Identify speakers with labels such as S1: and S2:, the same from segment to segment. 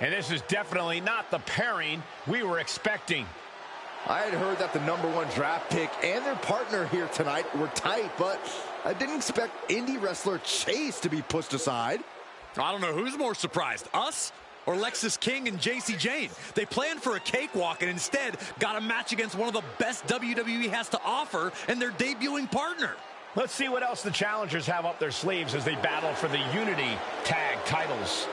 S1: And this is definitely not the pairing we were expecting.
S2: I had heard that the #1 draft pick and their partner here tonight were tight, but I didn't expect indie wrestler Chase to be pushed aside.
S3: I don't know who's more surprised, us or Lexis King and JC Jane. They planned for a cakewalk and instead got a match against one of the best WWE has to offer and their debuting partner.
S1: Let's see what else the challengers have up their sleeves as they battle for the Unity Tag titles.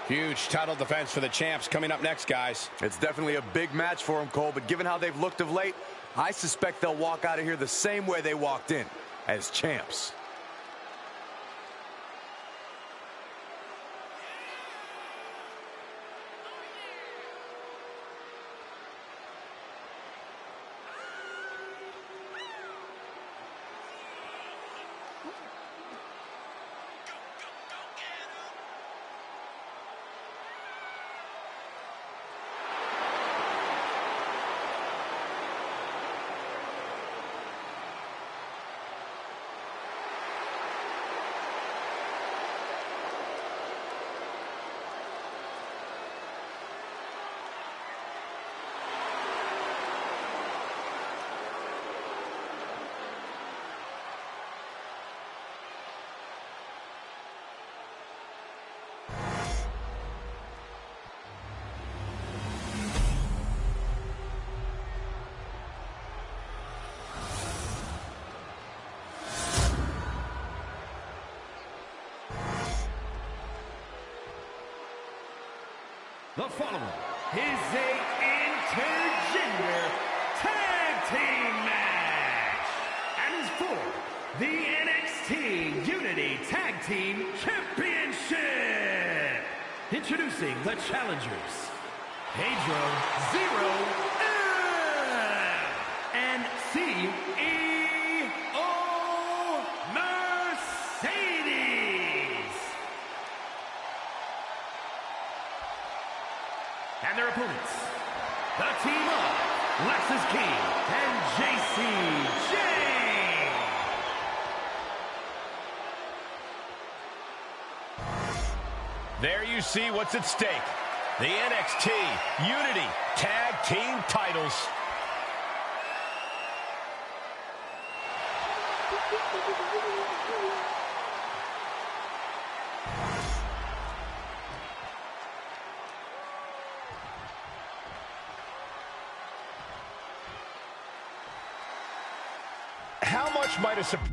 S1: Huge title defense for the champs coming up next, guys.
S4: It's definitely a big match for them, Cole, but given how they've looked of late, I suspect they'll walk out of here the same way they walked in, as champs.
S5: The following is a intergender tag team match and is for the NXT Unity Tag Team Championship. Introducing the challengers, Pedro Zero and CEO Mercedes. And their opponents, the team of Lexis King and JC Jane.
S1: There you see what's at stake. The NXT Unity Tag Team titles. How much might a surprise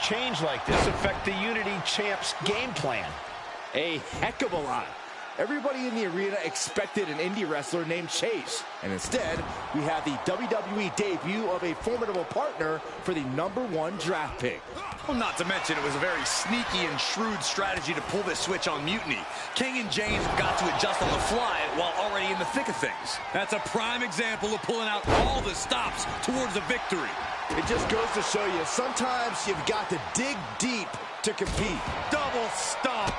S1: change like this affect the Unity Champs game plan?
S2: A heck of a lot. Everybody in the arena expected an indie wrestler named Chase, and instead, we have the WWE debut of a formidable partner for the #1 draft pick.
S3: Well, not to mention, it was a very sneaky and shrewd strategy to pull this switch on Mutiny. King and James have got to adjust on the fly while already in the thick of things. That's a prime example of pulling out all the stops towards a victory.
S2: It just goes to show you, sometimes you've got to dig deep to compete.
S1: Double stomp.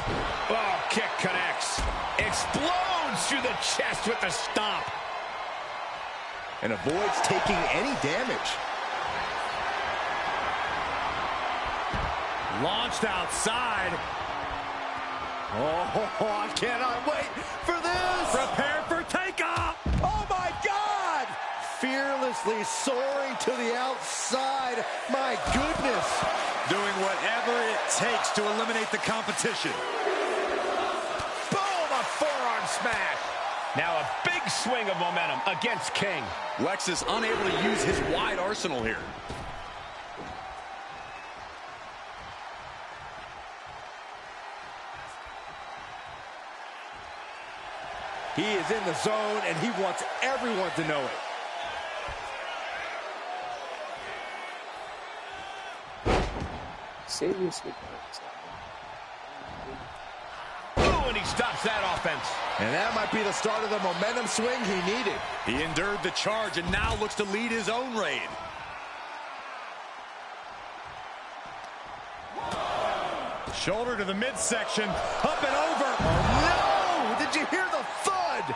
S1: Oh, kick connects. Explodes through the chest with the stomp.
S2: And avoids taking any damage.
S3: Launched outside.
S2: Oh, I cannot wait for this.
S3: Prepare for takeoff.
S2: Oh, my God. Fearlessly soaring to the outside. My goodness.
S3: Doing whatever it takes to eliminate the competition.
S1: Boom, a forearm smash. Now a big swing of momentum against King.
S3: Lex is unable to use his wide arsenal here.
S2: He is in the zone, and he wants everyone to know it.
S1: Oh, and he stops that offense.
S2: And that might be the start of the momentum swing he needed.
S3: He endured the charge and now looks to lead his own raid.
S1: Shoulder to the midsection, up and over.
S2: Oh, no! Did you hear the thud?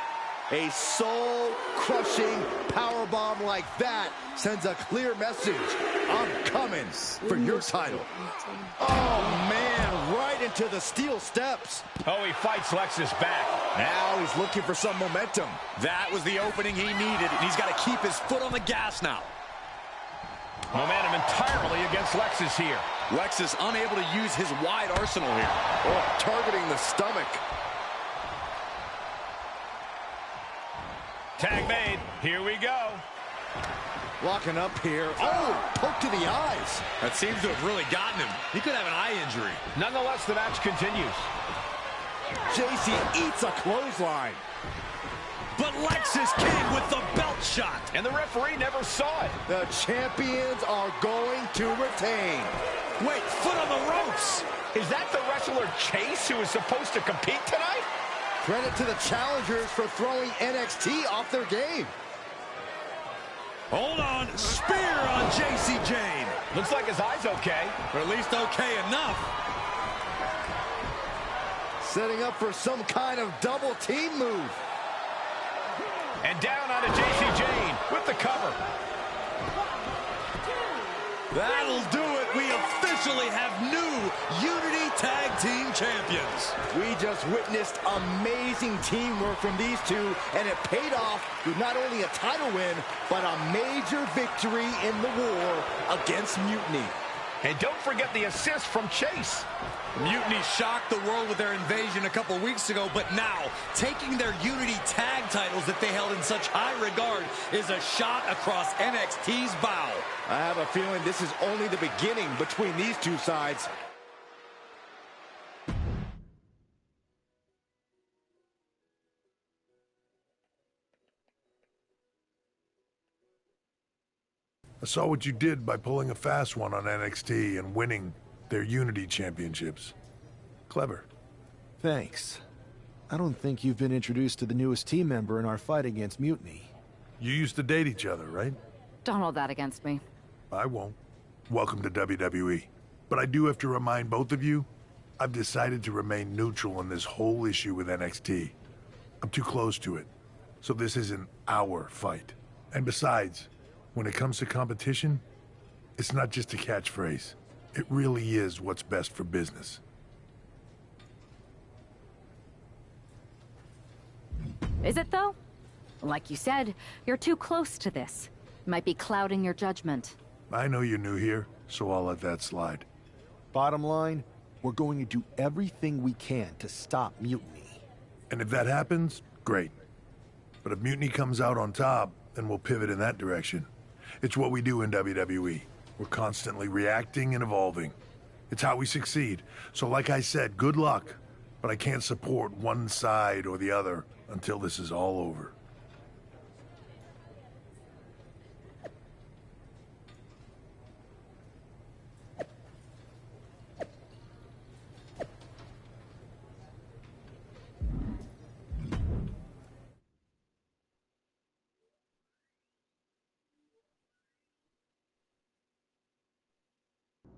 S2: A soul-crushing powerbomb like that sends a clear message. I'm coming for your title. Oh, man, right into the steel steps.
S1: Oh, he fights Lexus back.
S2: Now he's looking for some momentum.
S3: That was the opening he needed, and he's got to keep his foot on the gas now.
S1: Momentum entirely against Lexus here.
S3: Lexus unable to use his wide arsenal here.
S2: Oh, targeting the stomach.
S1: Tag made. Here we go.
S2: Locking up here. Oh, poke to the eyes.
S3: That seems to have really gotten him. He could have an eye injury.
S1: Nonetheless, the match continues.
S2: JC eats a clothesline.
S3: But Lexus came with the belt shot.
S1: And the referee never saw it.
S2: The champions are going to retain.
S3: Wait, foot on the ropes.
S1: Is that the wrestler Chase who is supposed to compete tonight?
S2: Credit to the challengers for throwing NXT off their game.
S3: Hold on. Spear on JC Jane.
S1: Looks like his eye's okay.
S3: Or at least okay enough.
S2: Setting up for some kind of double team move.
S1: And down onto JC Jane with the cover.
S3: That'll do it. We officially have new Unity Tag Team Champions.
S2: We just witnessed amazing teamwork from these two, and it paid off with not only a title win, but a major victory in the war against Mutiny.
S1: And don't forget the assist from Chase.
S3: Mutiny shocked the world with their invasion a couple weeks ago, but now taking their Unity tag titles that they held in such high regard is a shot across NXT's bow.
S2: I have a feeling this is only the beginning between these two sides.
S6: I saw what you did by pulling a fast one on NXT and winning their Unity championships. Clever.
S7: Thanks. I don't think you've been introduced to the newest team member in our fight against Mutiny.
S6: You used to date each other, right?
S8: Don't hold that against me.
S6: I won't. Welcome to WWE. But I do have to remind both of you, I've decided to remain neutral in this whole issue with NXT. I'm too close to it. So this isn't our fight. And besides, when it comes to competition, it's not just a catchphrase. It really is what's best for business.
S8: Is it, though? Like you said, you're too close to this. Might be clouding your judgment.
S6: I know you're new here, so I'll let that slide.
S7: Bottom line, we're going to do everything we can to stop Mutiny.
S6: And if that happens, great. But if Mutiny comes out on top, then we'll pivot in that direction. It's what we do in WWE. We're constantly reacting and evolving. It's how we succeed. So like I said, good luck. But I can't support one side or the other until this is all over.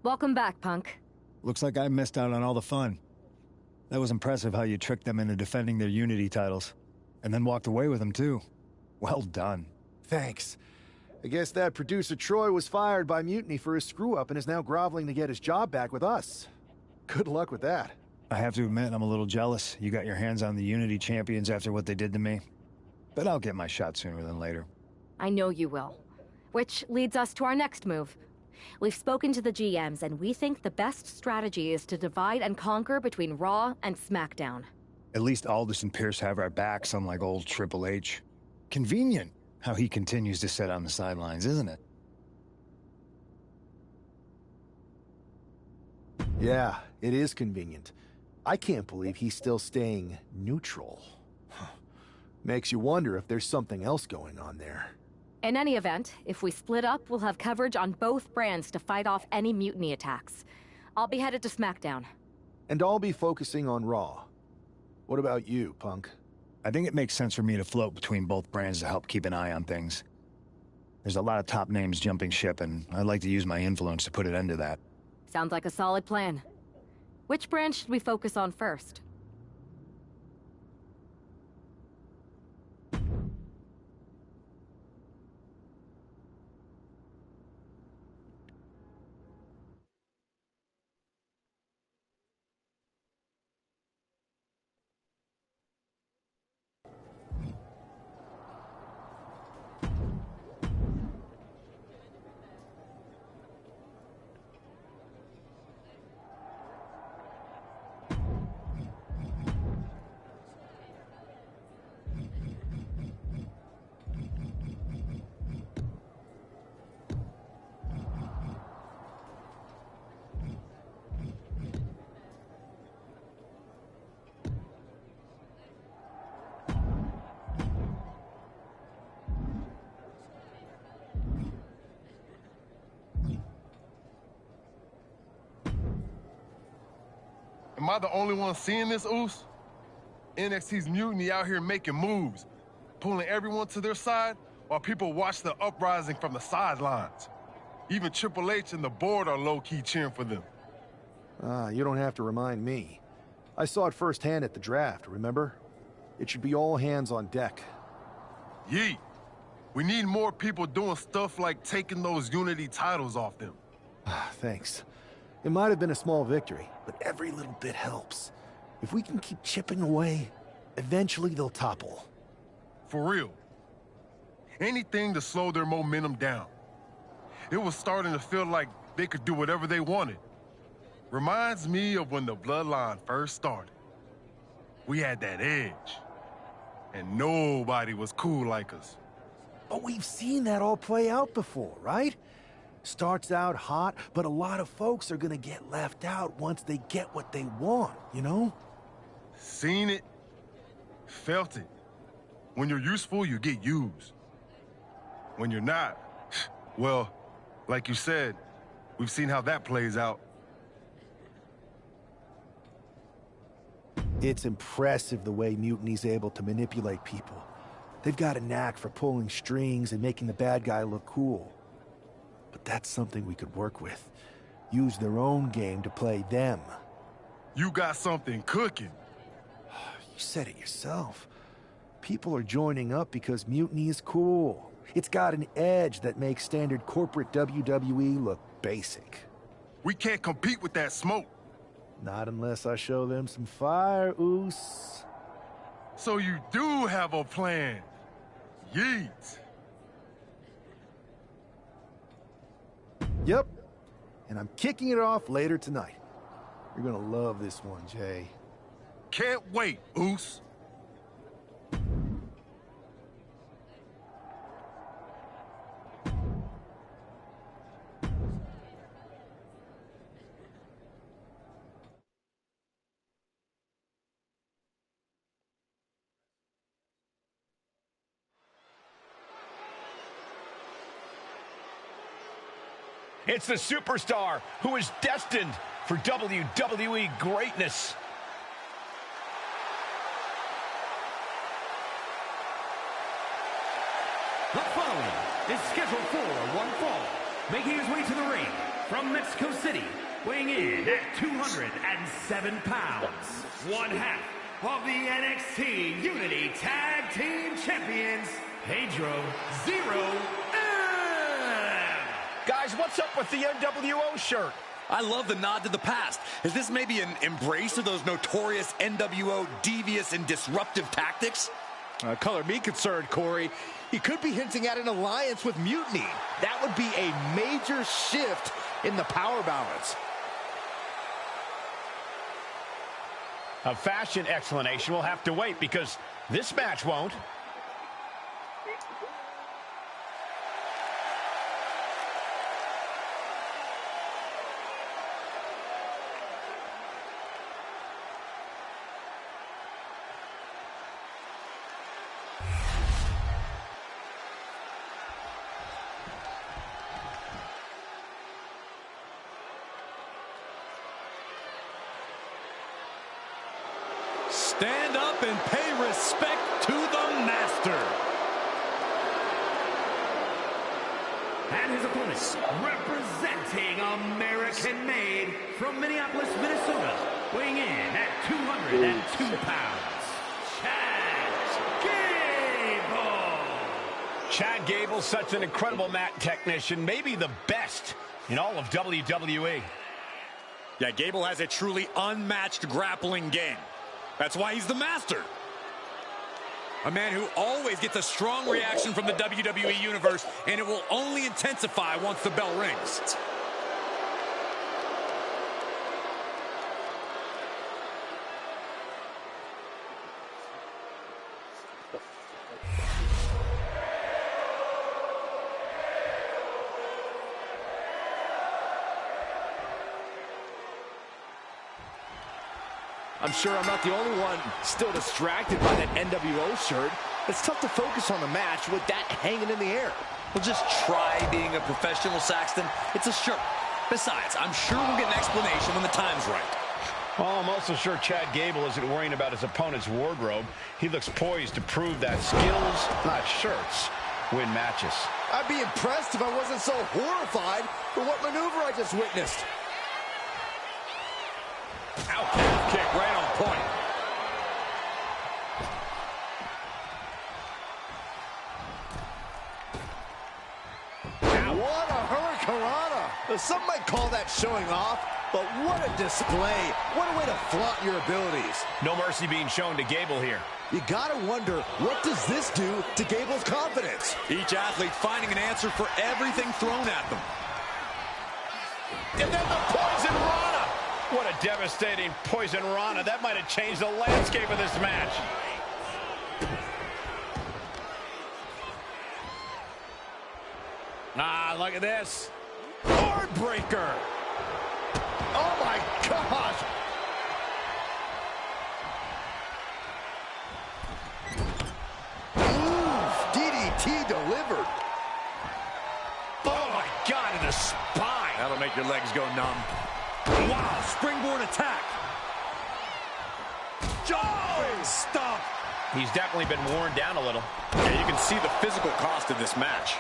S8: Welcome back, Punk.
S9: Looks like I missed out on all the fun. That was impressive how you tricked them into defending their Unity titles. And then walked away with them, too. Well done.
S7: Thanks. I guess that producer Troy was fired by Mutiny for his screw-up and is now groveling to get his job back with us. Good luck with that.
S9: I have to admit, I'm a little jealous. You got your hands on the Unity champions after what they did to me. But I'll get my shot sooner than later.
S8: I know you will. Which leads us to our next move. We've spoken to the GMs, and we think the best strategy is to divide and conquer between Raw and SmackDown.
S9: At least Aldous and Pierce have our backs, unlike old Triple H. Convenient how he continues to sit on the sidelines, isn't it?
S7: Yeah, it is convenient. I can't believe he's still staying neutral. Makes you wonder if there's something else going on there.
S8: In any event, if we split up, we'll have coverage on both brands to fight off any Mutiny attacks. I'll be headed to SmackDown.
S7: And I'll be focusing on Raw. What about you, Punk?
S9: I think it makes sense for me to float between both brands to help keep an eye on things. There's a lot of top names jumping ship, and I'd like to use my influence to put an end to that.
S8: Sounds like a solid plan. Which brand should we focus on first?
S10: Am I the only one seeing this, Oos? NXT's Mutiny out here making moves, pulling everyone to their side while people watch the uprising from the sidelines. Even Triple H and the board are low-key cheering for them.
S7: You don't have to remind me. I saw it firsthand at the draft, remember? It should be all hands on deck.
S10: Yeet. We need more people doing stuff like taking those Unity titles off them.
S7: Thanks. It might have been a small victory, but every little bit helps. If we can keep chipping away, eventually they'll topple.
S10: For real. Anything to slow their momentum down. It was starting to feel like they could do whatever they wanted. Reminds me of when the Bloodline first started. We had that edge. And nobody was cool like us.
S7: But we've seen that all play out before, right? Starts out hot, but a lot of folks are gonna get left out once they get what they want, you know?
S10: Seen it, felt it. When you're useful, you get used. When you're not, well, like you said, we've seen how that plays out.
S7: It's impressive the way Mutiny's able to manipulate people. They've got a knack for pulling strings and making the bad guy look cool. But that's something we could work with. Use their own game to play them.
S10: You got something cooking.
S7: You said it yourself. People are joining up because Mutiny is cool. It's got an edge that makes standard corporate WWE look basic.
S10: We can't compete with that smoke.
S7: Not unless I show them some fire, Oos.
S10: So you do have a plan. Yeet.
S7: Yep. And I'm kicking it off later tonight. You're gonna love this one, Jay.
S10: Can't wait, Oos.
S1: It's the superstar who is destined for WWE greatness.
S5: The following is scheduled for one fall, making his way to the ring from Mexico City, weighing in at 207 pounds, one half of the NXT Unity Tag Team Champions, Pedro Zero.
S1: Guys, what's up with the NWO shirt?
S3: I love the nod to the past. Is this maybe an embrace of those notorious NWO devious and disruptive tactics?
S2: Color me concerned, Corey. He could be hinting at an alliance with Mutiny. That would be a major shift in the power balance.
S1: A fashion explanation will have to wait because this match won't.
S3: Stand up and pay respect to the master.
S5: And his opponents, representing American-made from Minneapolis, Minnesota, weighing in at 202 pounds,
S1: Chad Gable's such an incredible mat technician, maybe the best in all of WWE.
S3: Yeah, Gable has a truly unmatched grappling game. That's why he's the master. A man who always gets a strong reaction from the WWE Universe, and it will only intensify once the bell rings.
S2: I'm sure I'm not the only one still distracted by that NWO shirt. It's tough to focus on the match with that hanging in the air.
S3: Well, just try being a professional, Saxton. It's a shirt. Besides, I'm sure we'll get an explanation when the time's right.
S1: Well, I'm also sure Chad Gable isn't worrying about his opponent's wardrobe. He looks poised to prove that skills, not shirts, win matches.
S2: I'd be impressed if I wasn't so horrified for what maneuver I just witnessed.
S3: Out kick right on point.
S2: What a hurricanrana! Some might call that showing off, but what a display. What a way to flaunt your abilities.
S1: No mercy being shown to Gable here.
S2: You gotta wonder, what does this do to Gable's confidence?
S3: Each athlete finding an answer for everything thrown at them.
S1: And then the Poison Rana! What a devastating Poison Rana. That might have changed the landscape of this match.
S3: Ah, look at this.
S2: Heartbreaker! Oh my gosh! DDT delivered.
S1: Oh my God, in the spine.
S3: That'll make your legs go numb. Wow, springboard attack. Jumping stomp.
S1: He's definitely been worn down a little.
S3: Yeah, you can see the physical cost of this match.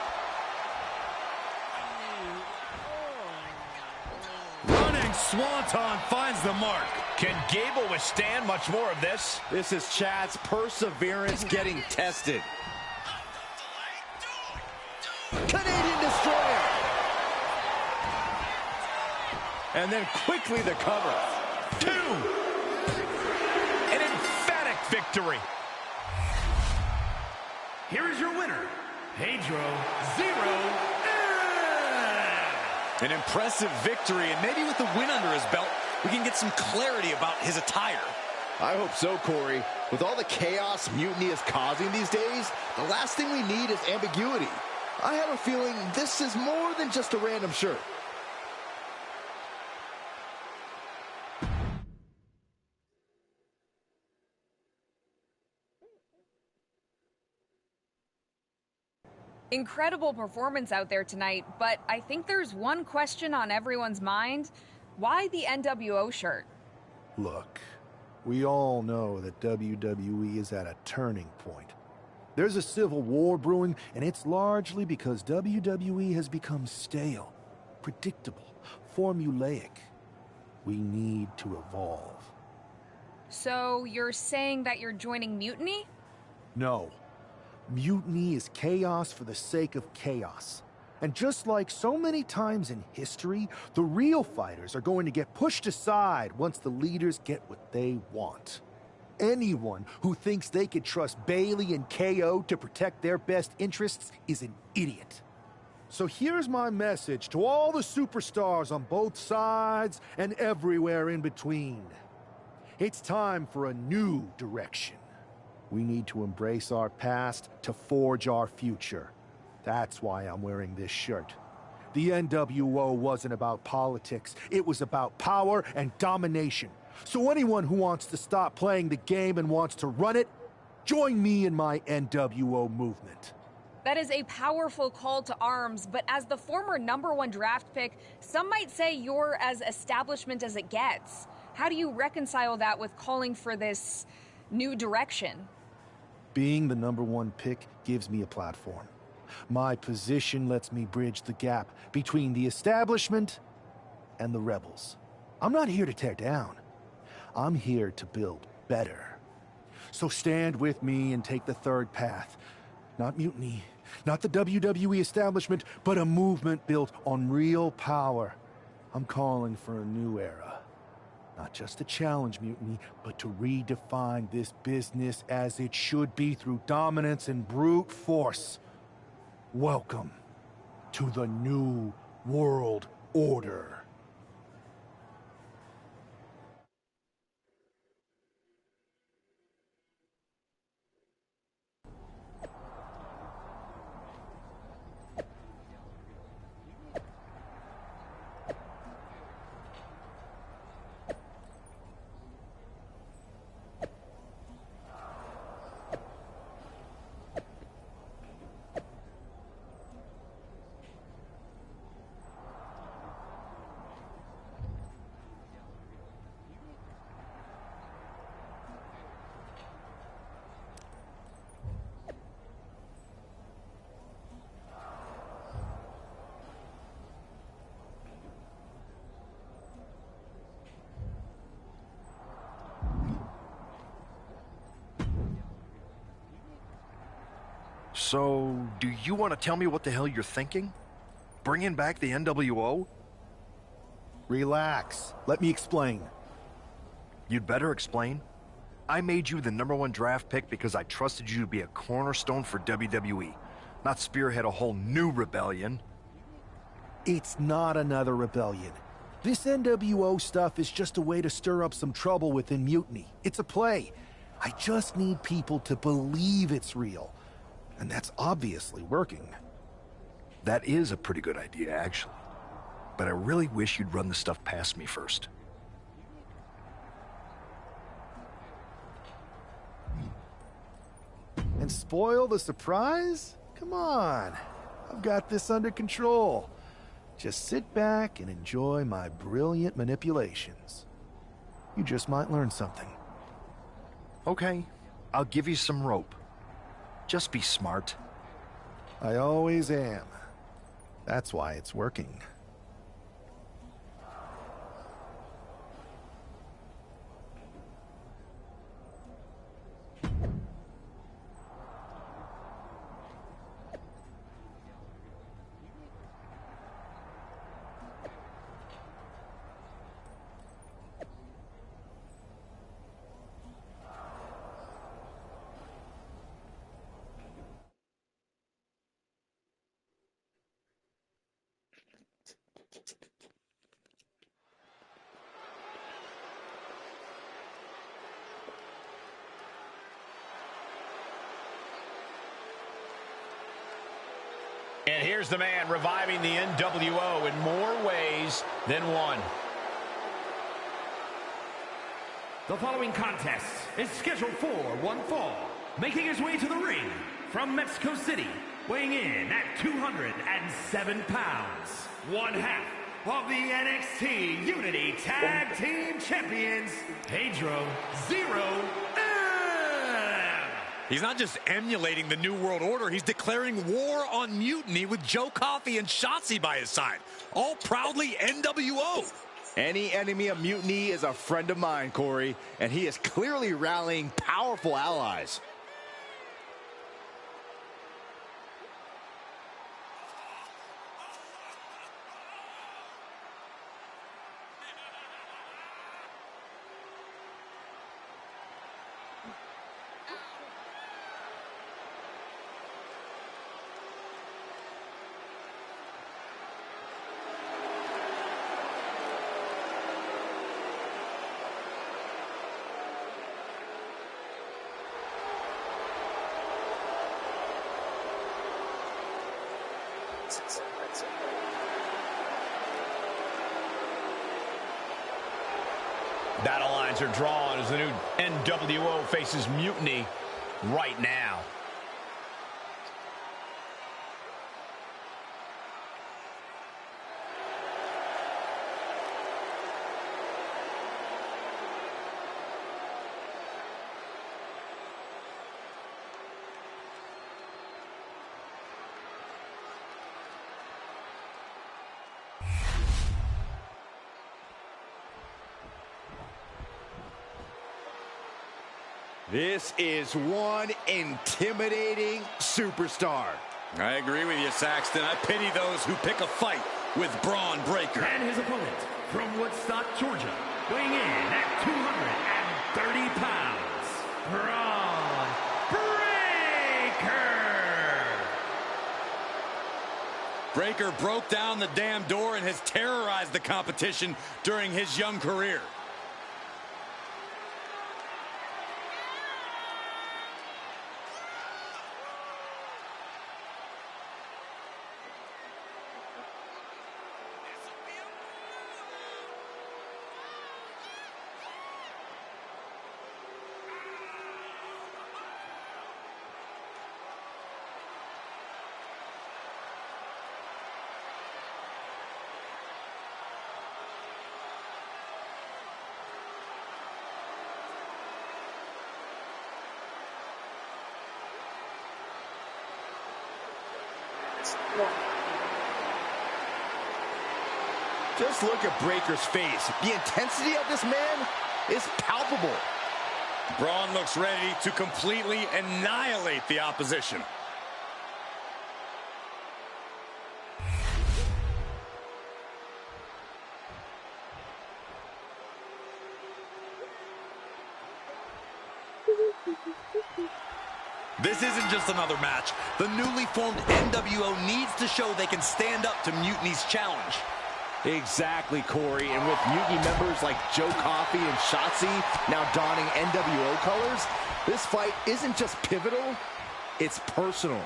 S3: Running Swanton finds the mark.
S1: Can Gable withstand much more of this?
S2: This is Chad's perseverance getting tested. Canadian Destroyer! And then quickly the cover.
S1: 2! An emphatic victory.
S5: Here is your winner, Pedro Zero.
S3: An impressive victory, and maybe with the win under his belt, we can get some clarity about his attire.
S2: I hope so, Corey. With all the chaos Mutiny is causing these days, the last thing we need is ambiguity. I have a feeling this is more than just a random shirt.
S11: Incredible performance out there tonight, but I think there's one question on everyone's mind. Why the NWO shirt?
S7: Look, we all know that WWE is at a turning point. There's a civil war brewing, and it's largely because WWE has become stale, predictable, formulaic. We need to evolve.
S11: So you're saying that you're joining Mutiny?
S7: No. Mutiny is chaos for the sake of chaos. And just like so many times in history, the real fighters are going to get pushed aside once the leaders get what they want. Anyone who thinks they could trust Bailey and KO to protect their best interests is an idiot. So here's my message to all the superstars on both sides and everywhere in between. It's time for a new direction. We need to embrace our past to forge our future. That's why I'm wearing this shirt. The NWO wasn't about politics. It was about power and domination. So anyone who wants to stop playing the game and wants to run it, join me in my NWO movement.
S11: That is a powerful call to arms, but as the former #1 draft pick, some might say you're as establishment as it gets. How do you reconcile that with calling for this new direction.
S7: Being the #1 pick gives me a platform. My position lets me bridge the gap between the establishment and the rebels. I'm not here to tear down. I'm here to build better. So stand with me and take the third path. Not mutiny, not the WWE establishment, but a movement built on real power. I'm calling for a new era. Not just to challenge mutiny, but to redefine this business as it should be through dominance and brute force. Welcome to the New World Order.
S12: So, do you want to tell me what the hell you're thinking? Bringing back the NWO?
S7: Relax. Let me explain.
S12: You'd better explain. I made you the #1 draft pick because I trusted you to be a cornerstone for WWE, not spearhead a whole new rebellion.
S7: It's not another rebellion. This NWO stuff is just a way to stir up some trouble within Mutiny. It's a play. I just need people to believe it's real. And that's obviously working.
S12: That is a pretty good idea, actually. But I really wish you'd run the stuff past me first.
S7: And spoil the surprise? Come on. I've got this under control. Just sit back and enjoy my brilliant manipulations. You just might learn something.
S12: Okay, I'll give you some rope. Just be smart.
S7: I always am. That's why it's working.
S1: And here's the man reviving the NWO in more ways than one.
S5: The following contest is scheduled for one fall. Making his way to the ring from Mexico City, weighing in at 207 pounds, one half of the NXT Unity Tag Team Champions, Pedro Zero M.
S3: He's not just emulating the New World Order, he's declaring war on Mutiny with Joe Coffey and Shotzi by his side. All proudly NWO.
S2: Any enemy of Mutiny is a friend of mine, Corey, and he is clearly rallying powerful allies.
S1: Battle lines are drawn as the new NWO faces Mutiny right now.
S2: This is one intimidating superstar.
S3: I agree with you, Saxton. I pity those who pick a fight with Braun Breaker.
S5: And his opponent from Woodstock, Georgia, weighing in at 230 pounds, Braun Breaker.
S3: Breaker broke down the damn door and has terrorized the competition during his young career.
S2: Just look at Breaker's face. The intensity of this man is palpable.
S3: Braun looks ready to completely annihilate the opposition. This isn't just another match. The newly formed NWO needs to show they can stand up to Mutiny's challenge.
S2: Exactly, Corey. And with Mutiny members like Joe Coffey and Shotzi now donning NWO colors, this fight isn't just pivotal, it's personal.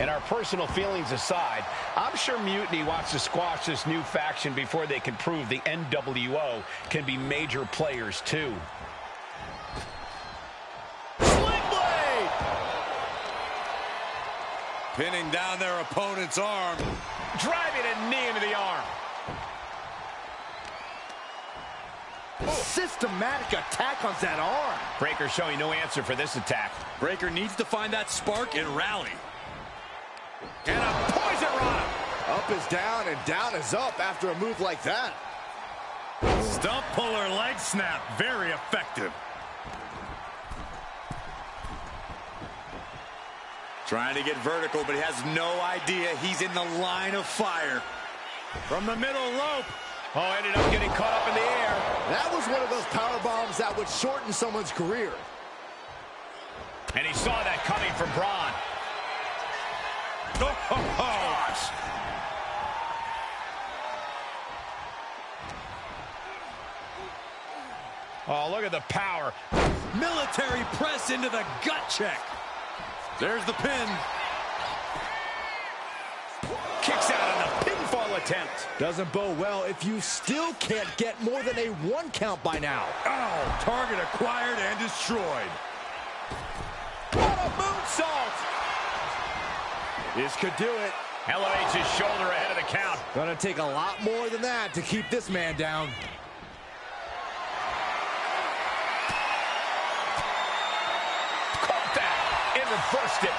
S1: And our personal feelings aside, I'm sure Mutiny wants to squash this new faction before they can prove the NWO can be major players too.
S3: Pinning down their opponent's arm.
S1: Driving a knee into the arm.
S2: Systematic attack on that arm.
S1: Breaker showing no answer for this attack.
S3: Breaker needs to find that spark and rally. And a poison rod.
S2: Up is down and down is up after a move like that.
S3: Stump puller leg snap. Very effective. Trying to get vertical, but he has no idea he's in the line of fire. From the middle rope.
S1: Oh, ended up getting caught up in the air.
S2: That was one of those power bombs that would shorten someone's career.
S1: And he saw that coming from Braun.
S3: Gosh.
S1: Oh, look at the power.
S3: Military press into the gut check. There's the pin.
S1: Kicks out on the pinfall attempt.
S2: Doesn't bode well if you still can't get more than a 1 count by now.
S3: Oh, target acquired and destroyed.
S1: What a moonsault!
S2: This could do it.
S1: Elevates his shoulder ahead of the count.
S2: Gonna take a lot more than that to keep this man down.
S1: Caught that and reversed it.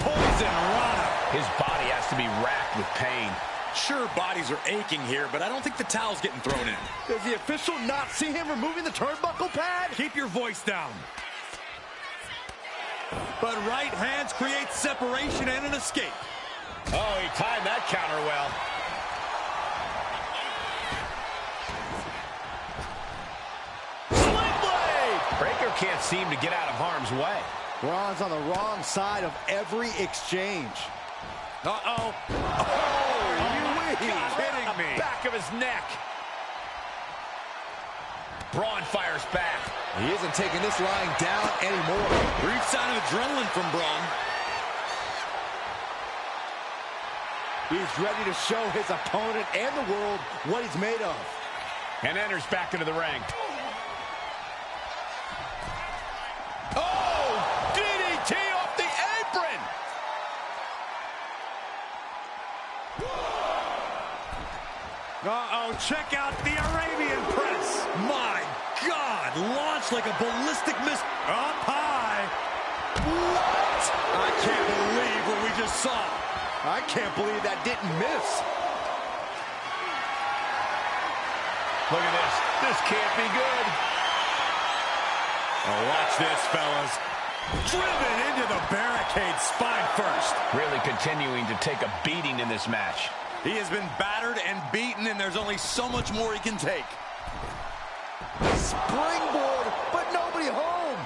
S3: Poison Rana.
S1: His body has to be racked with pain.
S3: Sure, bodies are aching here, but I don't think the towel's getting thrown in.
S2: Does the official not see him removing the turnbuckle pad?
S3: Keep your voice down. But right hands create separation and an escape.
S1: Oh, he timed that counter well.
S2: Sling blade!
S1: Breaker can't seem to get out of harm's way.
S2: Braun's on the wrong side of every exchange.
S3: Uh-oh.
S1: Are you kidding me? Back of his neck. Braun fires back.
S2: He isn't taking this lying down anymore.
S3: Brief sign of adrenaline from Braun.
S2: He's ready to show his opponent and the world what he's made of.
S1: And enters back into the ring. Oh! DDT off the apron!
S3: Uh-oh, check out the Arabian press. My God, launched like a ballistic missile. Up high. What? I can't believe what we just saw.
S2: I can't believe that didn't miss.
S1: Look at this. This can't be good.
S3: Oh, watch this, fellas. Driven into the barricade, spine first.
S1: Really continuing to take a beating in this match.
S3: He has been battered and beaten, and there's only so much more he can take.
S2: Springboard, but nobody home.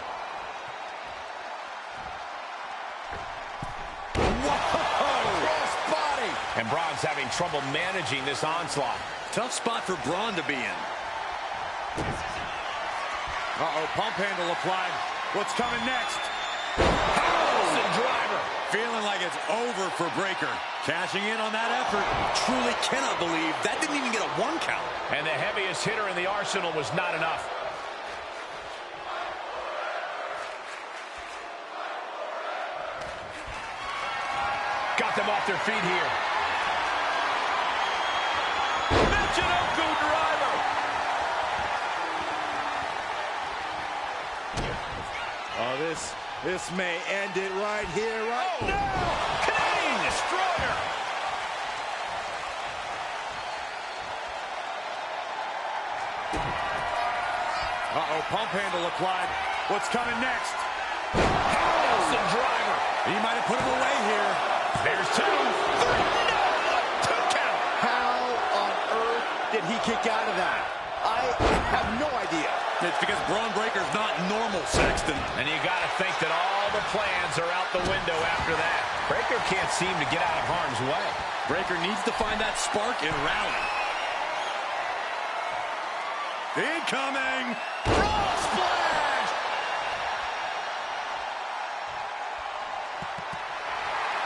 S2: Whoa! Cross body.
S1: And Braun's having trouble managing this onslaught.
S3: Tough spot for Braun to be in. Uh-oh, pump handle applied. What's coming next?
S1: Harrelson driver.
S3: Feeling like it's over for Breakker. Cashing in on that effort. Truly cannot believe that didn't even get a 1 count.
S1: And the heaviest hitter in the arsenal was not enough. Got them off their feet here. Michinoku driver.
S2: Oh, this may end it right here, right now.
S1: Canadian destroyer.
S3: Uh-oh, pump handle applied. What's coming next?
S1: Harrelson driver.
S3: He might have put him away here.
S1: There's 2. 3. No, a 2 count.
S2: How on earth did he kick out of that? I have no idea.
S3: It's because Braun Breaker's not normal, Saxton.
S1: And you got to think that all the plans are out the window after that. Breakker can't seem to get out of harm's way.
S3: Breakker needs to find that spark and rally. Incoming!
S1: Frog splash!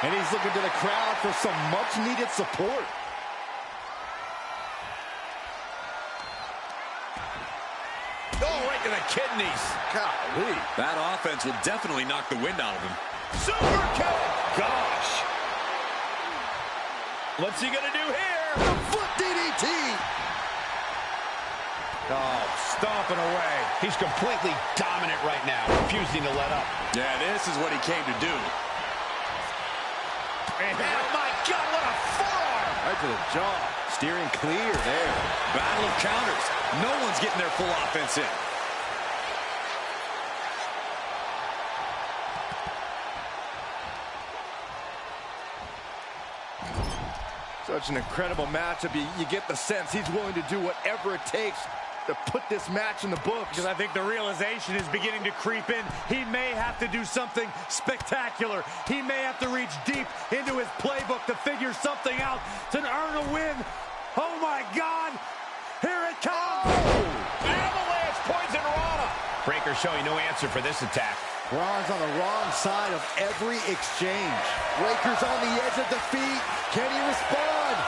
S2: And he's looking to the crowd for some much-needed support.
S1: Oh, right to the kidneys.
S2: Golly.
S3: That offense will definitely knock the wind out of him.
S1: Super kick. Gosh. What's he going to do here?
S2: The foot DDT.
S3: Oh, stomping away.
S1: He's completely dominant right now, refusing to let up.
S3: Yeah, this is what he came to do.
S1: And oh, my God, what a forearm.
S2: Right to the jaw. Steering clear there.
S3: Battle of counters. No one's getting their full offense in.
S2: Such an incredible matchup. You get the sense he's willing to do whatever it takes to put this match in the books.
S13: Because I think the realization is beginning to creep in. He may have to do something spectacular. He may have to reach deep into his playbook to figure something out to earn a win. Oh, my God. Here it comes.
S1: Oh! Avalanche poison Rana. Breakker showing no answer for this attack.
S2: Braun's on the wrong side of every exchange. Breakker's on the edge of defeat. Can he respond?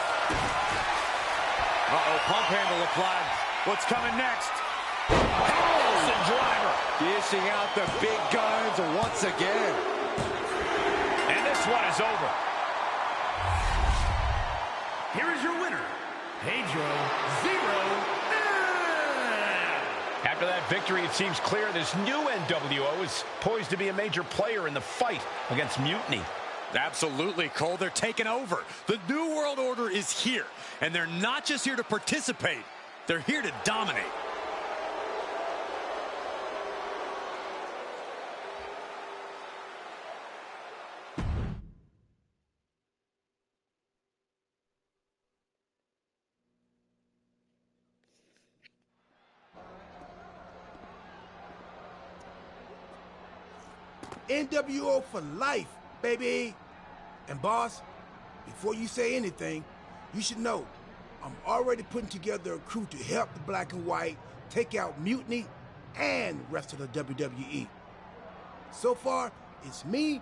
S13: Uh-oh, pump handle applied. What's coming next?
S1: Harrelson driver.
S2: Dishing out the big guns once again.
S1: And this one is over.
S5: Here is your winner, Pedro Zero.
S1: After that victory, it seems clear this new NWO is poised to be a major player in the fight against Mutiny.
S3: Absolutely, Cole. They're taking over. The New World Order is here, and they're not just here to participate. They're here to dominate.
S14: NWO for life, baby. And boss, before you say anything, you should know I'm already putting together a crew to help the Black and White take out Mutiny and the rest of the WWE. So far, it's me,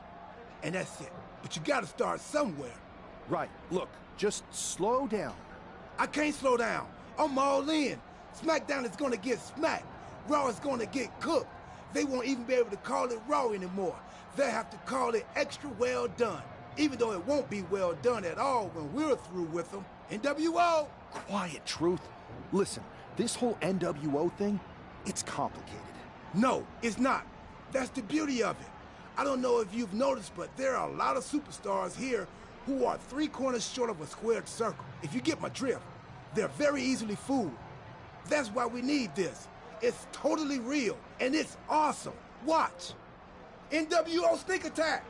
S14: and that's it. But you gotta start somewhere.
S7: Right. Look, just slow down.
S14: I can't slow down. I'm all in. SmackDown is gonna get smacked. Raw is gonna get cooked. They won't even be able to call it Raw anymore. They'll have to call it extra well done. Even though it won't be well done at all when we're through with them. NWO!
S7: Quiet, Truth. Listen, this whole NWO thing, it's complicated.
S14: No, it's not. That's the beauty of it. I don't know if you've noticed, but there are a lot of superstars here who are 3 corners short of a squared circle. If you get my drift, they're very easily fooled. That's why we need this. It's totally real, and it's awesome. Watch. NWO sneak attack.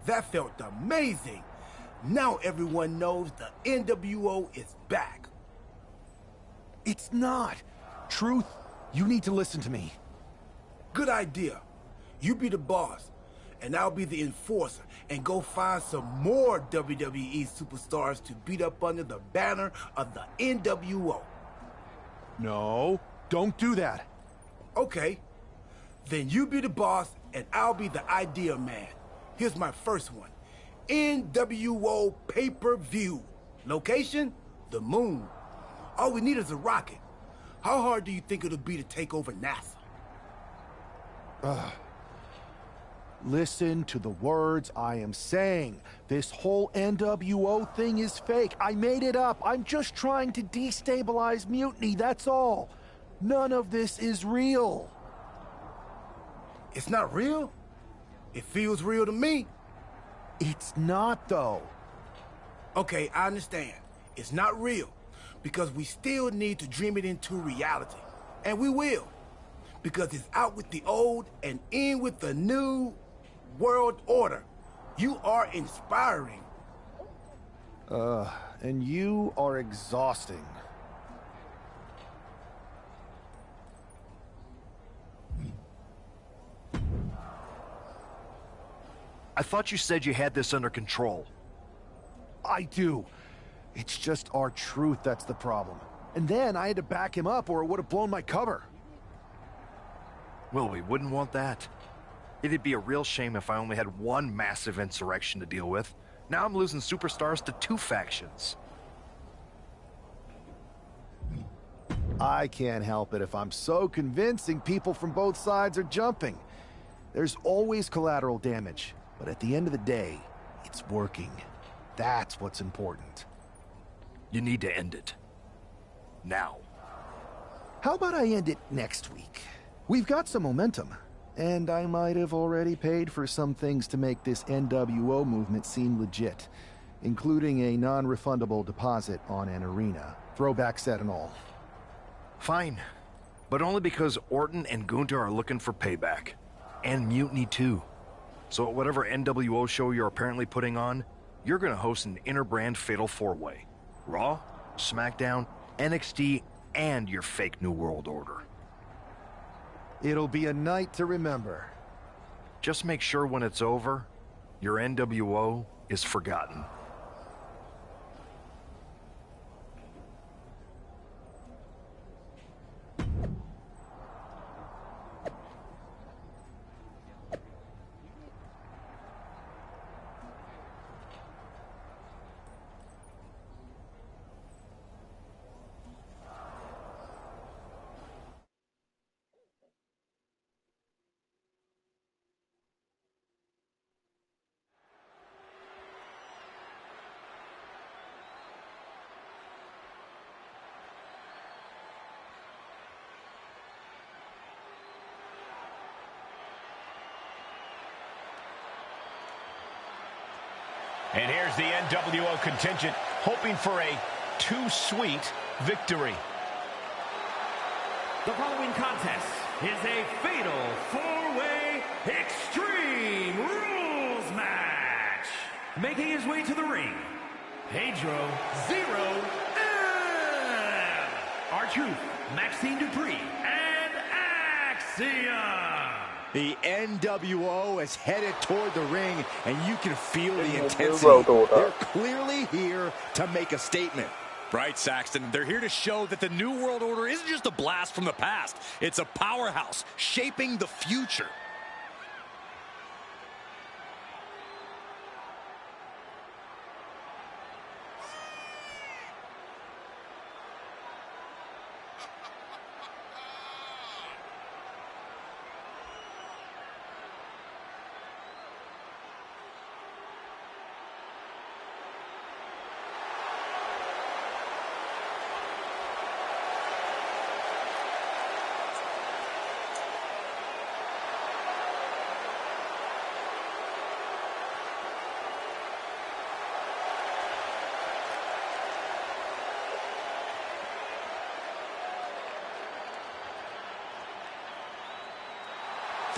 S14: That felt amazing. Now everyone knows the NWO is back.
S7: It's not. Truth, you need to listen to me.
S14: Good idea. You be the boss, and I'll be the enforcer, and go find some more WWE superstars to beat up under the banner of the NWO.
S7: No, don't do that.
S14: Okay. Then you be the boss, and I'll be the idea man. Here's my first one. NWO pay-per-view. Location? The moon. All we need is a rocket. How hard do you think it'll be to take over NASA?
S7: Listen to the words I am saying. This whole NWO thing is fake. I made it up. I'm just trying to destabilize Mutiny, that's all. None of this is real.
S14: It's not real? It feels real to me.
S7: It's not, though.
S14: Okay, I understand. It's not real, because we still need to dream it into reality. And we will. Because it's out with the old and in with the new world order. You are inspiring.
S7: And you are exhausting.
S12: I thought you said you had this under control.
S7: I do. It's just our truth that's the problem. And then I had to back him up or it would have blown my cover.
S12: Well, we wouldn't want that. It'd be a real shame if I only had one massive insurrection to deal with. Now I'm losing superstars to two factions.
S7: I can't help it if I'm so convincing people from both sides are jumping. There's always collateral damage, but at the end of the day, it's working. That's what's important.
S12: You need to end it. Now.
S7: How about I end it next week? We've got some momentum, and I might have already paid for some things to make this NWO movement seem legit, including a non-refundable deposit on an arena, throwback set and all.
S12: Fine, but only because Orton and Gunther are looking for payback. And Mutiny too. So at whatever NWO show you're apparently putting on, you're gonna host an inter-brand fatal four-way. Raw, SmackDown, NXT, and your fake New World Order.
S7: It'll be a night to remember.
S12: Just make sure when it's over, your NWO is forgotten.
S1: And here's the NWO contingent hoping for a too-sweet victory.
S5: The following contest is a fatal four-way Extreme Rules match. Making his way to the ring, Pedro Zero M, R-Truth, Maxine Dupree, and Axiom.
S2: The NWO is headed toward the ring, and you can feel the intensity. They're clearly here to make a statement.
S3: Right, Saxton. They're here to show that the New World Order isn't just a blast from the past. It's a powerhouse shaping the future.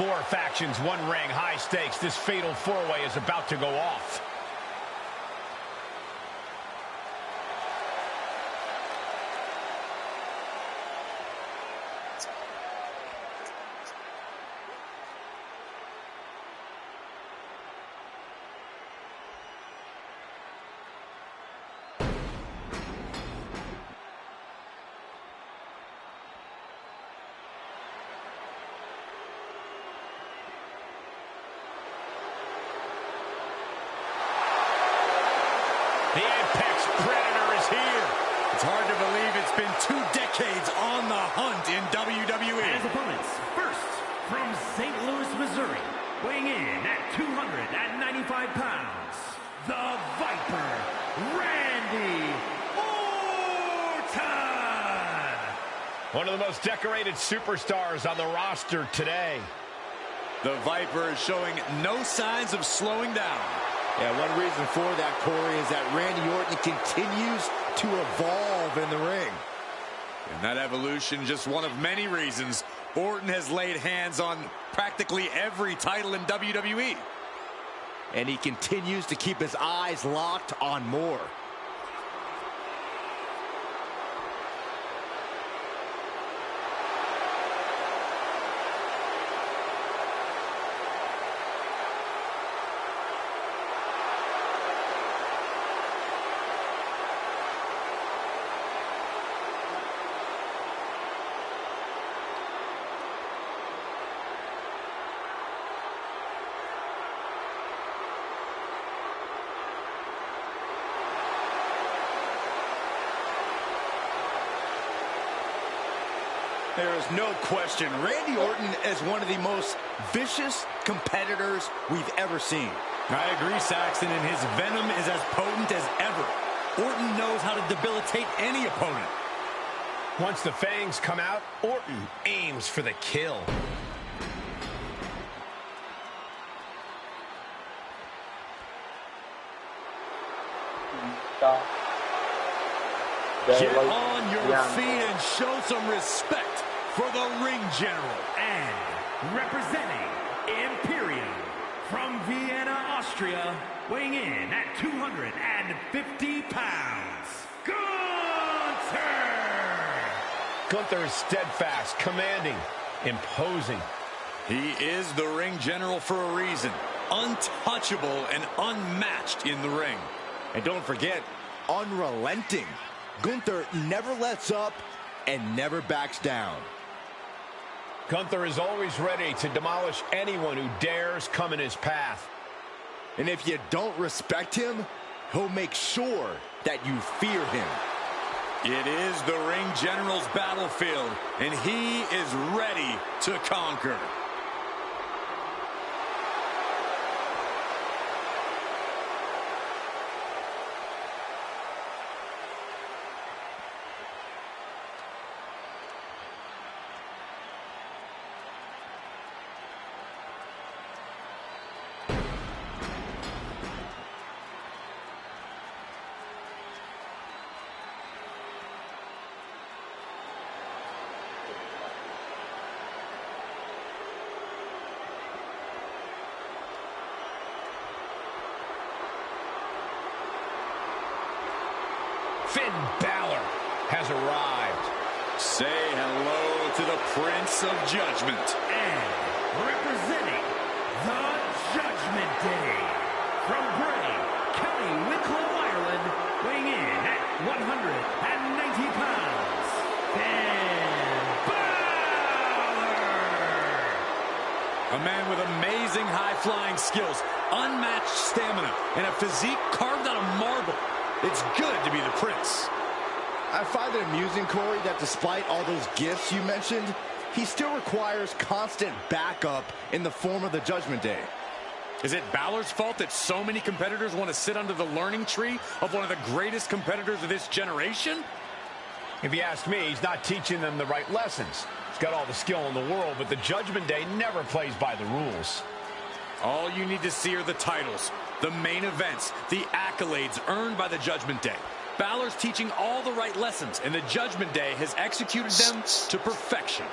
S1: 4 factions, 1 ring, high stakes. This fatal 4-way is about to go off.
S13: The Apex Predator is here. It's hard to believe it's been 2 decades on the hunt in WWE.
S5: And his opponents, first from St. Louis, Missouri, weighing in at 295 pounds, the Viper, Randy Orton.
S1: One of the most decorated superstars on the roster today.
S3: The Viper is showing no signs of slowing down.
S2: Yeah, one reason for that, Corey, is that Randy Orton continues to evolve in the ring.
S3: And that evolution, just one of many reasons Orton has laid hands on practically every title in WWE.
S2: And he continues to keep his eyes locked on more. There is no question, Randy Orton is one of the most vicious competitors we've ever seen.
S13: I agree, Saxton, and his venom is as potent as ever. Orton knows how to debilitate any opponent.
S1: Once the fangs come out, Orton aims for the kill.
S13: Get on your feet and show some respect for the ring general.
S5: And representing Imperium from Vienna, Austria, weighing in at 250 pounds, Gunther!
S1: Gunther is steadfast, commanding, imposing.
S3: He is the ring general for a reason. Untouchable and unmatched in the ring.
S2: And don't forget, unrelenting. Gunther never lets up and never backs down.
S1: Gunther is always ready to demolish anyone who dares come in his path.
S2: And if you don't respect him, he'll make sure that you fear him.
S3: It is the ring general's battlefield, and he is ready to conquer.
S1: Finn Balor has arrived.
S3: Say hello to the Prince of Judgment.
S5: And representing the Judgment Day from Bray, County Wicklow, Ireland, weighing in at 190 pounds, Finn Balor!
S3: A man with amazing high-flying skills, unmatched stamina, and a physique carved out of marble. It's good to be the Prince.
S2: I find it amusing, Corey, that despite all those gifts you mentioned, he still requires constant backup in the form of the Judgment Day.
S3: Is it Balor's fault that so many competitors want to sit under the learning tree of one of the greatest competitors of this generation?
S1: If you ask me, he's not teaching them the right lessons. He's got all the skill in the world, but the Judgment Day never plays by the rules.
S3: All you need to see are the titles, the main events, the accolades earned by the Judgment Day. Balor's teaching all the right lessons, and the Judgment Day has executed them to perfection.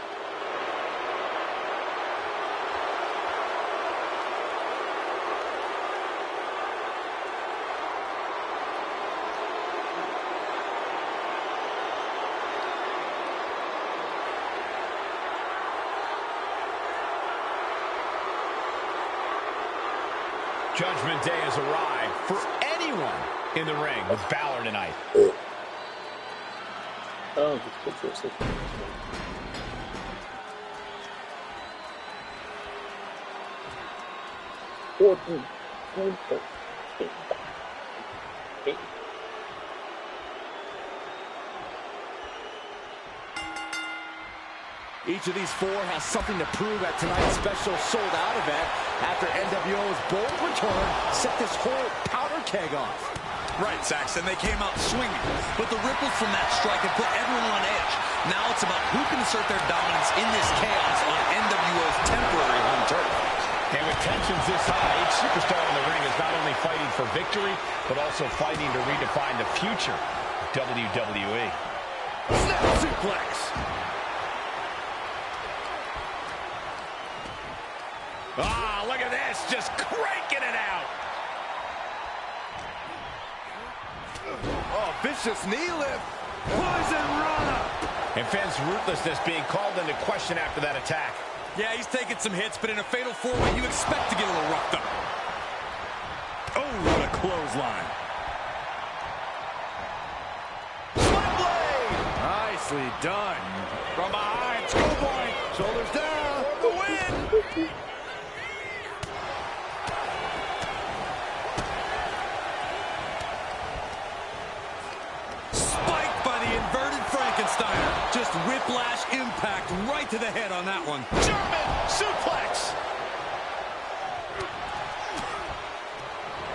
S1: Judgment Day has arrived for anyone in the ring with Balor tonight.
S15: Oh, good for a second. Orton, Gunther,
S2: Each of these four has something to prove at tonight's special sold-out event after NWO's bold return set this whole powder keg off.
S3: Right, Saxton, they came out swinging, but the ripples from that strike had put everyone on edge. Now it's about who can assert their dominance in this chaos on NWO's temporary home turf.
S1: And with tensions this high, each superstar in the ring is not only fighting for victory, but also fighting to redefine the future of WWE.
S3: Snap suplex. Ah, look at this, just cranking it out.
S2: Oh, vicious knee lift.
S3: Poison Rana.
S1: And Finn's ruthlessness being called into question after that attack.
S3: Yeah, he's taking some hits, but in a fatal four-way, you expect to get a little roughed up. Oh, what a clothesline.
S2: Blade. Nicely done.
S3: From behind, Schoolboy.
S2: Shoulders down.
S3: For the win. Spiked by the inverted Frankensteiner. Just whiplash impact right to the head on that one.
S1: German suplex.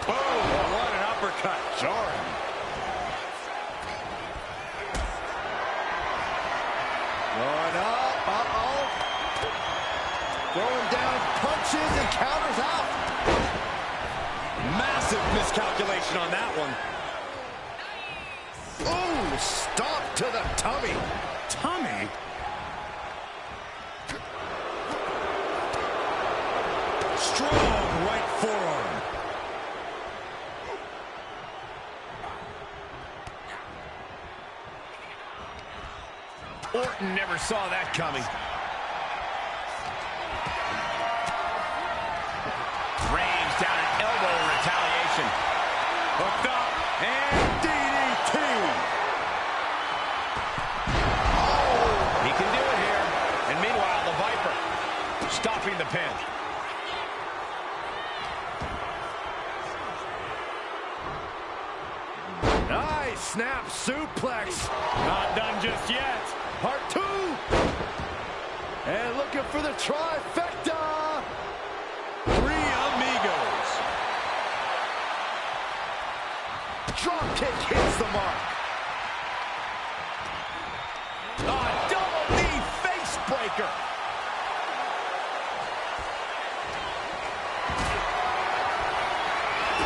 S3: Oh, what an uppercut.
S2: Jarring. Going up. Uh-oh. Throwing down punches and counters out.
S3: Massive miscalculation on that one.
S2: Ooh, stop to the tummy.
S3: Tummy? Strong right forearm.
S1: Orton never saw that coming. Reigns down an elbow in retaliation.
S3: Hooked up and DDT.
S1: Oh, he can do it here. And meanwhile, the Viper stopping the pin.
S2: Nice snap suplex.
S3: Not done just yet.
S2: Part two. And looking for the trifecta.
S3: Three amigos.
S2: Drop kick hits the mark.
S1: A double knee face breaker.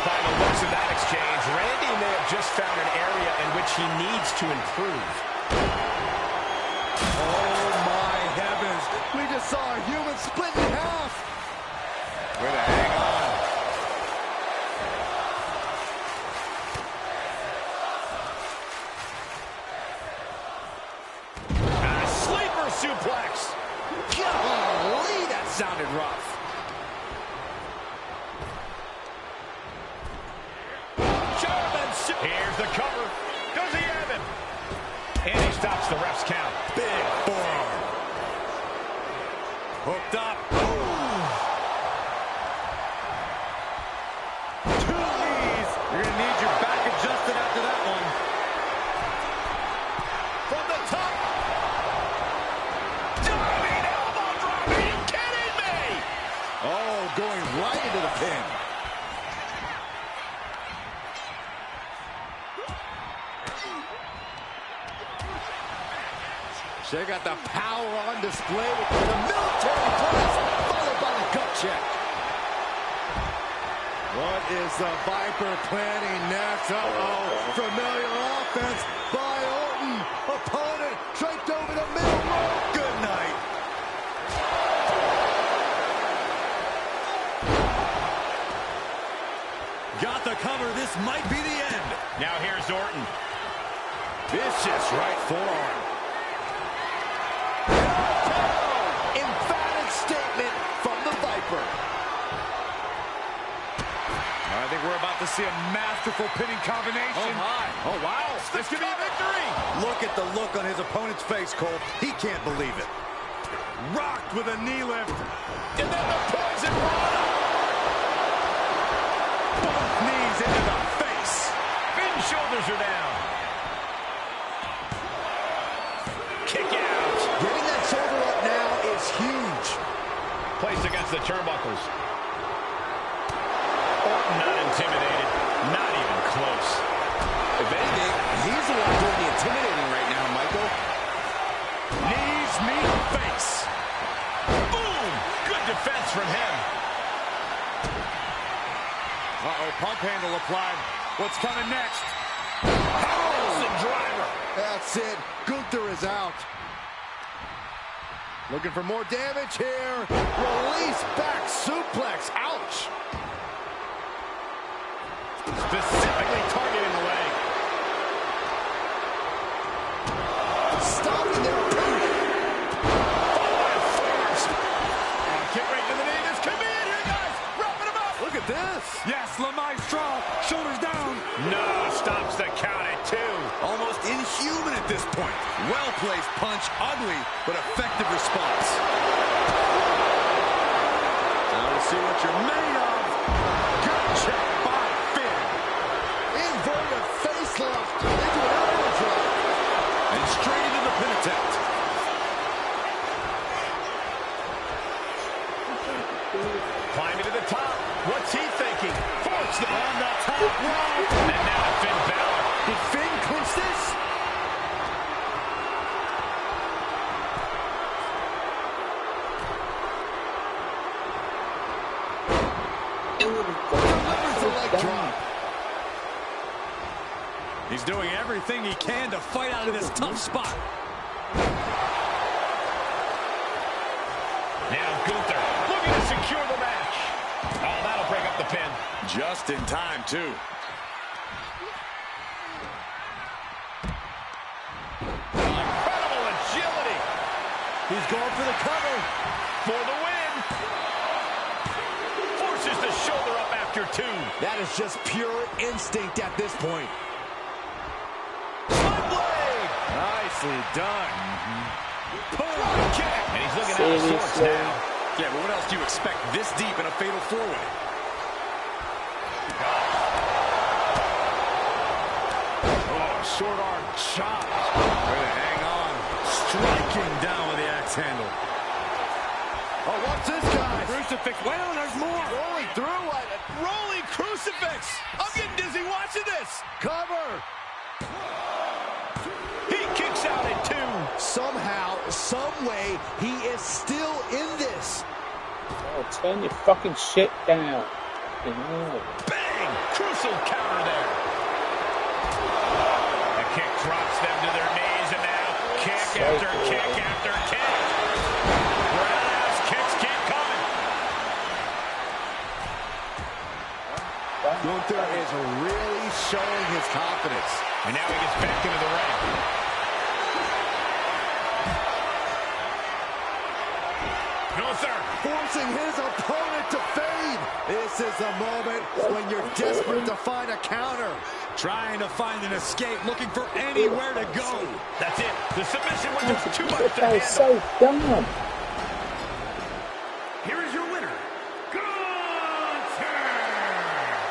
S1: By the looks of that exchange, Randy may have just found an area in which he needs to improve.
S2: Oh my heavens. We just saw a human split in half.
S3: Way to hang on.
S1: A sleeper suplex.
S2: Golly, that sounded rough.
S1: Here's the cover. Does he have him? And he stops the ref's count.
S3: Big forearm. Hooked up. Two knees. You're going to need your back adjusted after that one.
S1: From the top. Diving elbow drop. Are you kidding me?
S2: Oh, going right into the pin. They got the power on display with the military press, followed by the gut check. What is the Viper planning next? Uh-oh, familiar offense by Orton. Opponent draped over the middle rope. Good night.
S3: Got the cover. This might be the end.
S1: Now here's Orton.
S2: Vicious right forearm. Emphatic statement from the Viper.
S13: about to see a masterful pinning combination.
S3: Oh, my.
S13: Oh, wow. This could be a victory.
S3: Look at the look on his opponent's face, Cole. He can't believe it.
S13: Rocked with a knee lift.
S1: And then the poison rana.
S13: Both knees into the face.
S1: Fin shoulders are down. Kick out.
S2: Getting that shoulder up now is huge.
S1: Placed against the turnbuckles. Orton not intimidated. Not even close.
S2: If anything, he's the one doing the intimidating right now, Michael.
S13: Knees meet face.
S1: Boom! Good defense from him.
S13: Uh-oh, pump handle applied. What's coming next?
S1: Harrison driver.
S2: That's it. Gunther is out. Looking for more damage here. Release back suplex. Ouch.
S1: Specifically targeting the leg.
S2: Stopping their boot.
S1: Kick right to the knee. This could be it here, guys. Wrapping him up.
S2: Look at this.
S13: Yes, La Maestro. Shoulders down.
S1: No, stops the count at 2.
S3: Almost inhuman at this point. Well-placed punch, ugly, but effective response.
S2: Now we'll see what you're made of. Good check by Finn. Inverted face lock into an elbow drop.
S3: And straight into the pin attempt.
S1: Climbing to the top. What's he thinking? Force them on the top rope. And now Finn Balor.
S2: Did Finn clinch this? Delivers the leg drop.
S13: He's doing everything he can to fight out of this tough spot.
S1: Now Gunther looking to secure the match. Oh, that'll break up the pin.
S3: Just in time, too.
S1: Incredible agility.
S2: He's going for the cover.
S1: For the win. Forces the shoulder up after 2.
S2: That is just pure instinct at this point.
S1: Blade.
S13: Nicely done.
S1: Boom. Kick. And he's looking out of sorts now.
S3: Yeah, but what else do you expect this deep in a fatal 4-way?
S1: Oh, short arm chop.
S13: Way to hang on. Striking down with the axe handle.
S2: Oh, what's this guy?
S13: Crucifix. Well, there's more.
S2: Rolling through.
S1: Rolling crucifix. I'm getting dizzy watching this.
S2: Cover.
S1: He kicks out at 2.
S2: Somehow, some way, he is still in this.
S15: Oh, turn your fucking shit down. Yeah.
S1: Bang! Crucial counter there. The kick drops them to their knees, and now kick after kick after kick. Roundhouse kicks keep coming.
S2: Gunther is really showing his confidence.
S1: And now he gets back into the ring. Gunther
S2: Forcing his opponent to fade. This is the moment when you're desperate to find a counter.
S13: Trying to find an escape, looking for anywhere to go.
S1: That's it. The submission was just too much to
S15: That is
S1: handle.
S15: so dumb.
S5: Here is your winner, Gunther!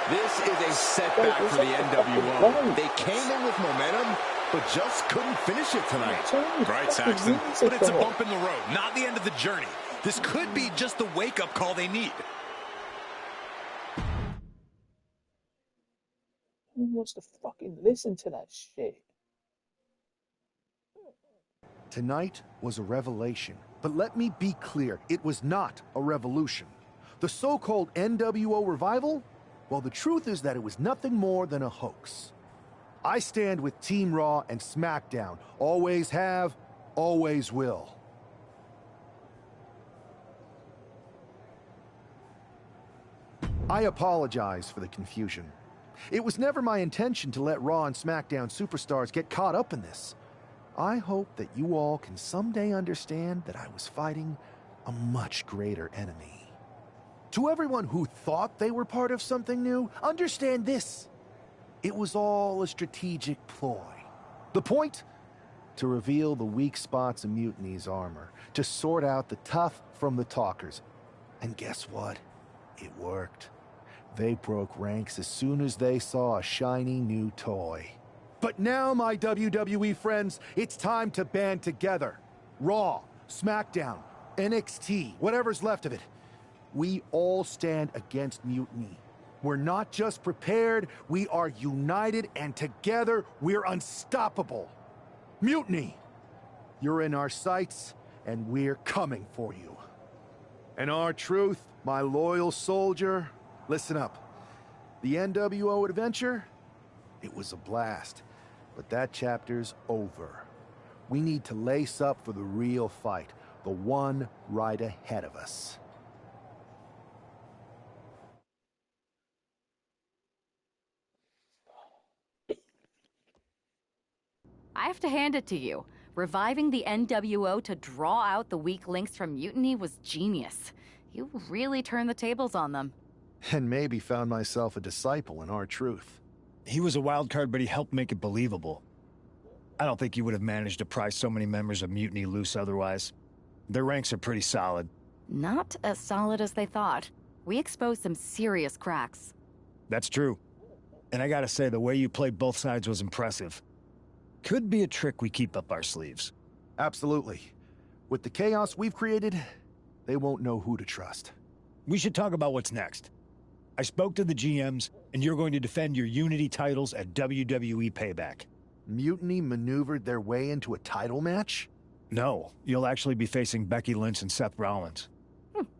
S2: This is a setback for the NWO. They came in with momentum, but just couldn't finish it tonight.
S3: Right, Saxton. But it's a bump in the road, not the end of the journey. This could be just the wake-up call they need.
S15: Who wants to fucking listen to that shit?
S7: Tonight was a revelation, but let me be clear, it was not a revolution. The so-called NWO revival? Well, the truth is that it was nothing more than a hoax. I stand with Team Raw and SmackDown. Always have, always will. I apologize for the confusion. It was never my intention to let Raw and SmackDown superstars get caught up in this. I hope that you all can someday understand that I was fighting a much greater enemy. To everyone who thought they were part of something new, understand this. It was all a strategic ploy. The point? To reveal the weak spots in Mutiny's armor, to sort out the tough from the talkers. And guess what? It worked. They broke ranks as soon as they saw a shiny new toy. But now, my WWE friends, it's time to band together. Raw, SmackDown, NXT, whatever's left of it. We all stand against Mutiny. We're not just prepared, we are united, and together we're unstoppable. Mutiny! You're in our sights, and we're coming for you. And R-Truth, my loyal soldier, listen up. The NWO adventure? It was a blast, but that chapter's over. We need to lace up for the real fight, the one right ahead of us.
S8: I have to hand it to you. Reviving the NWO to draw out the weak links from Mutiny was genius. You really turned the tables on them.
S7: And maybe found myself a disciple in R-Truth.
S9: He was a wild card, but he helped make it believable. I don't think you would have managed to pry so many members of Mutiny loose otherwise. Their ranks are pretty solid.
S8: Not as solid as they thought. We exposed some serious cracks.
S9: That's true. And I gotta say, the way you played both sides was impressive. Could be a trick we keep up our sleeves.
S7: Absolutely. With the chaos we've created, they won't know who to trust.
S9: We should talk about what's next. I spoke to the GMs, and you're going to defend your Unity titles at WWE Payback.
S7: Mutiny maneuvered their way into a title match?
S9: No, you'll actually be facing Becky Lynch and Seth Rollins.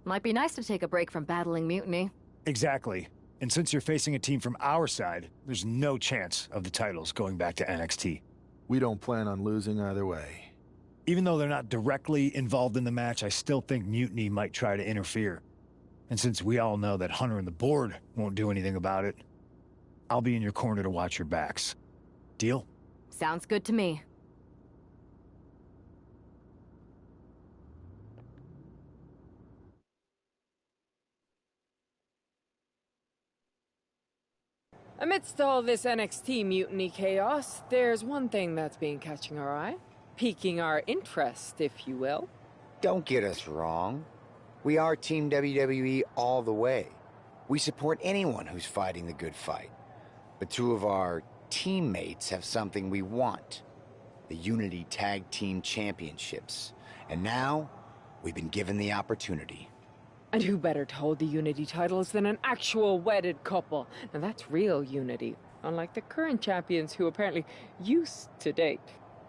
S8: Might be nice to take a break from battling Mutiny.
S9: Exactly. And since you're facing a team from our side, there's no chance of the titles going back to NXT.
S7: We don't plan on losing either way.
S9: Even though they're not directly involved in the match, I still think Mutiny might try to interfere. And since we all know that Hunter and the board won't do anything about it, I'll be in your corner to watch your backs. Deal?
S8: Sounds good to me.
S16: Amidst all this NXT Mutiny chaos, there's one thing that's been catching our eye. Piquing our interest, if you will.
S17: Don't get us wrong. We are Team WWE all the way. We support anyone who's fighting the good fight. But two of our teammates have something we want. The Unity Tag Team Championships. And now, we've been given the opportunity.
S16: And who better to hold the Unity titles than an actual wedded couple? Now that's real unity, unlike the current champions who apparently used to date.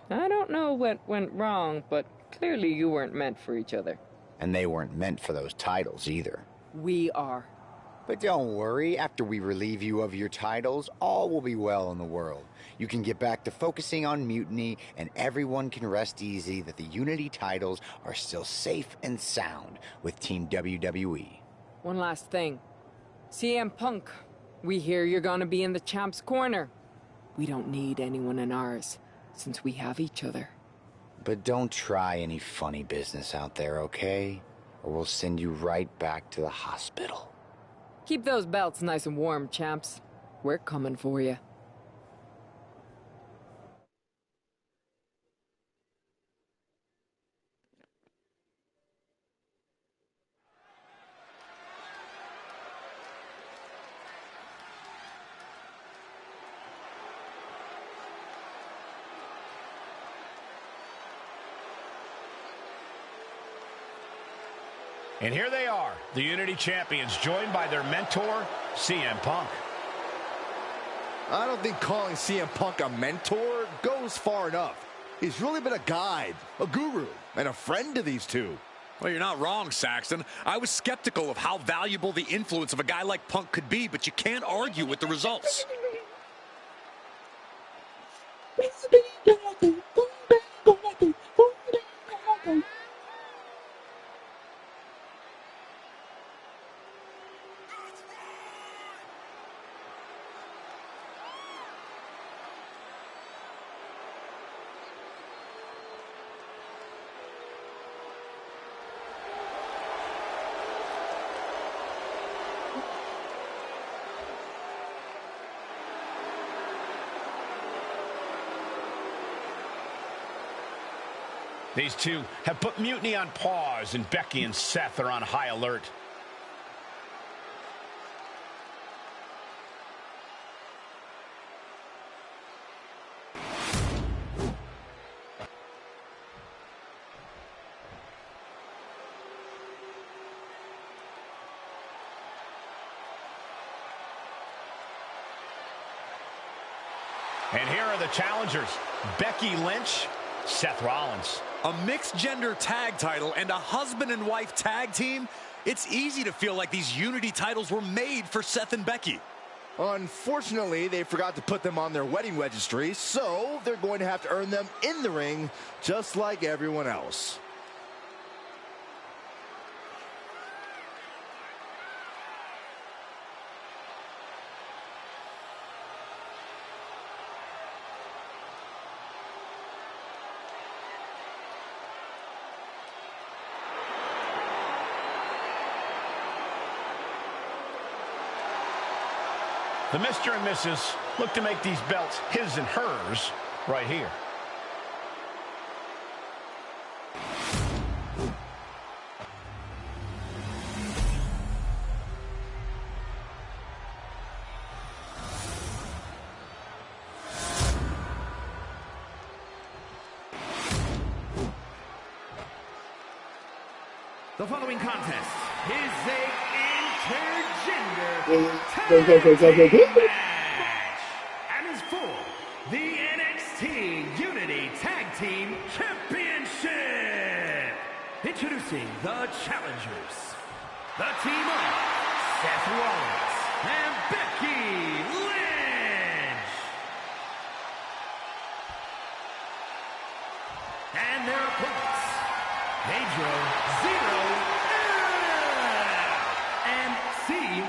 S16: I don't know what went wrong, but clearly you weren't meant for each other.
S17: And they weren't meant for those titles either.
S16: We are.
S17: But don't worry, after we relieve you of your titles, all will be well in the world. You can get back to focusing on Mutiny, and everyone can rest easy that the Unity titles are still safe and sound with Team WWE.
S16: One last thing. CM Punk, we hear you're gonna be in the champ's corner. We don't need anyone in ours, since we have each other.
S17: But don't try any funny business out there, okay? Or we'll send you right back to the hospital.
S16: Keep those belts nice and warm, champs. We're coming for you.
S1: And here they are, the Unity Champions, joined by their mentor, CM Punk.
S2: I don't think calling CM Punk a mentor goes far enough. He's really been a guide, a guru, and a friend to these two.
S3: Well, you're not wrong, Saxton. I was skeptical of how valuable the influence of a guy like Punk could be, but you can't argue with the results.
S1: These two have put Mutiny on pause, and Becky and Seth are on high alert. And here are the challengers, Becky Lynch, Seth Rollins.
S3: A mixed-gender tag title and a husband and wife tag team? It's easy to feel like these Unity titles were made for Seth and Becky.
S2: Unfortunately, they forgot to put them on their wedding registry, so they're going to have to earn them in the ring, just like everyone else.
S1: The Mr. and Mrs. look to make these belts his and hers right here.
S5: The following contest is a intergender tag team match and is for the NXT Unity Tag Team Championship. Introducing the challengers, the team of Seth Rollins and Becky Lynch. And their opponents, Pedro Zero and CEO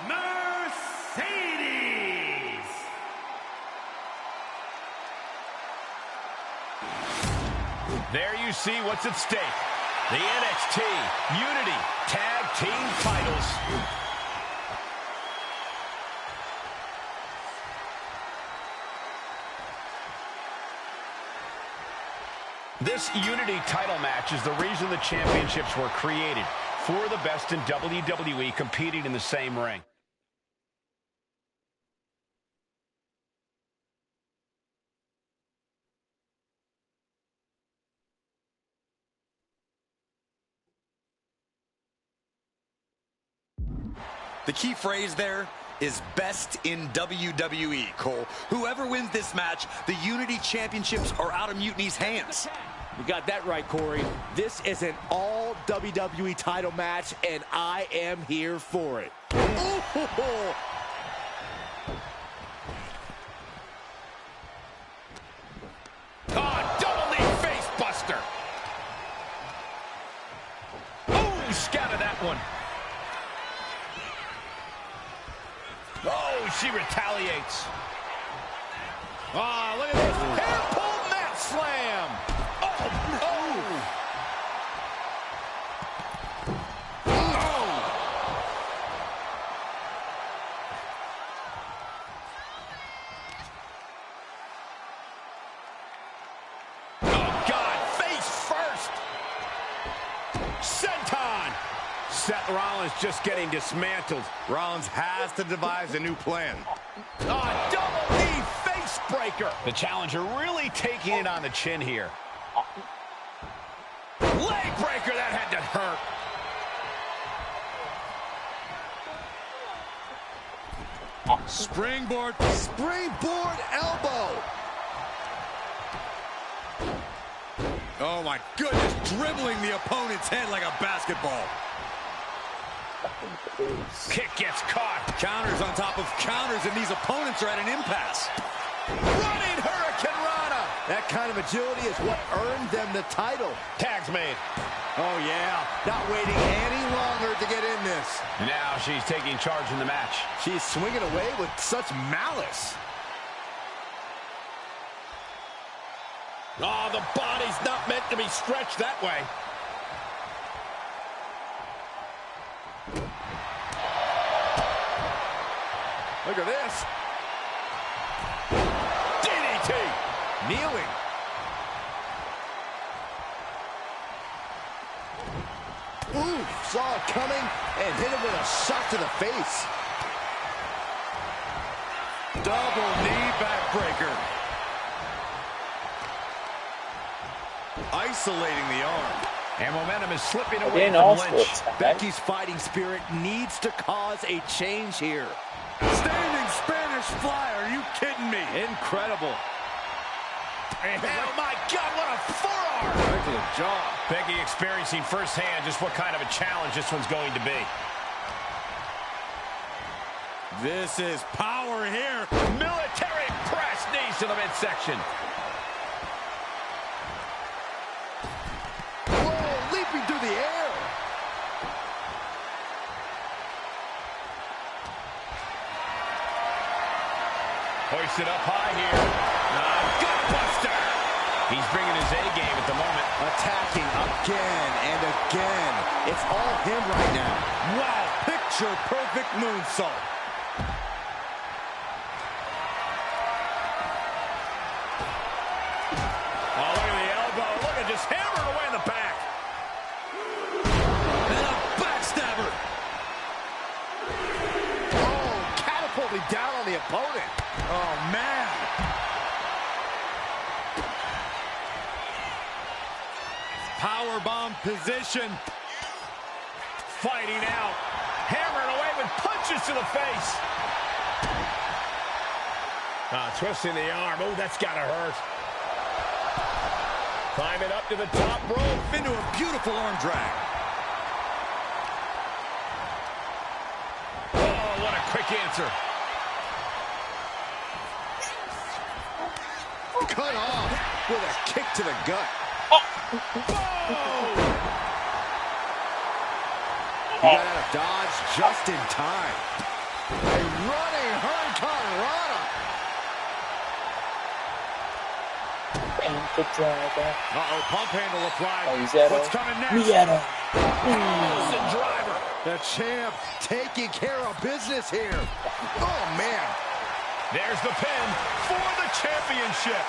S5: Mercedes.
S1: There you see what's at stake. The NXT Unity Tag Team titles. This Unity title match is the reason the championships were created, for the best in WWE competing in the same ring.
S3: The key phrase there is best in WWE, Cole. Whoever wins this match, the Unity Championships are out of Mutiny's hands.
S2: You got that right, Corey. This is an all WWE title match, and I am here for it. Ooh.
S1: Double knee face buster. Oh, scattered that one. Oh, she retaliates. Oh, look at this. Hair pull mat slam. Seth Rollins just getting dismantled.
S4: Rollins has to devise a new plan.
S1: Double knee face breaker. The challenger really taking it on the chin here. Leg breaker, that had to hurt.
S3: Springboard
S2: elbow.
S3: Oh my goodness, dribbling the opponent's head like a basketball.
S1: Kick gets caught.
S3: Counters on top of counters, and these opponents are at an impasse.
S1: Running Hurricane Rana.
S2: That kind of agility is what earned them the title.
S1: Tag's made.
S2: Oh, yeah. Not waiting any longer to get in this.
S1: Now she's taking charge in the match.
S2: She's swinging away with such malice.
S1: Oh, the body's not meant to be stretched that way.
S2: Look at this.
S1: DDT.
S2: Kneeling. Ooh, saw it coming and hit him with a shot to the face.
S3: Double knee backbreaker. Isolating the arm.
S1: And momentum is slipping away from Lynch.
S2: Becky's fighting spirit needs to cause a change here.
S3: Standing Spanish fly, are you kidding me?
S2: Incredible.
S1: And, oh my God, what a forearm!
S2: Right to the jaw.
S1: Becky experiencing firsthand just what kind of a challenge this one's going to be.
S3: This is power here.
S1: Military press, knees to the midsection.
S2: Whoa, leaping through the air.
S1: Hoisted up high here. Gutbuster! He's bringing his A game at the moment.
S2: Attacking again and again. It's all him right now.
S3: Wow, picture perfect moonsault.
S1: Oh, look at the elbow. Look at just hammering away in the back.
S3: And a backstabber.
S2: Oh, catapulting down on the opponent.
S3: Oh, man. Powerbomb position.
S1: Fighting out. Hammering away with punches to the face. Twisting the arm. Oh, that's got to hurt. Climbing up to the top rope.
S3: Into a beautiful arm drag.
S1: Oh, what a quick answer.
S2: Cut off with a kick to the gut.
S1: Oh!
S2: You got out of dodge just in time. A running Hurricane Rana.
S15: Panther driver.
S3: Uh-oh, pump handle applied.
S15: Oh, Zero.
S3: What's coming next?
S15: Miedo.
S2: Wilson driver. The champ taking care of business here. Oh, man.
S1: There's the pin for the championship.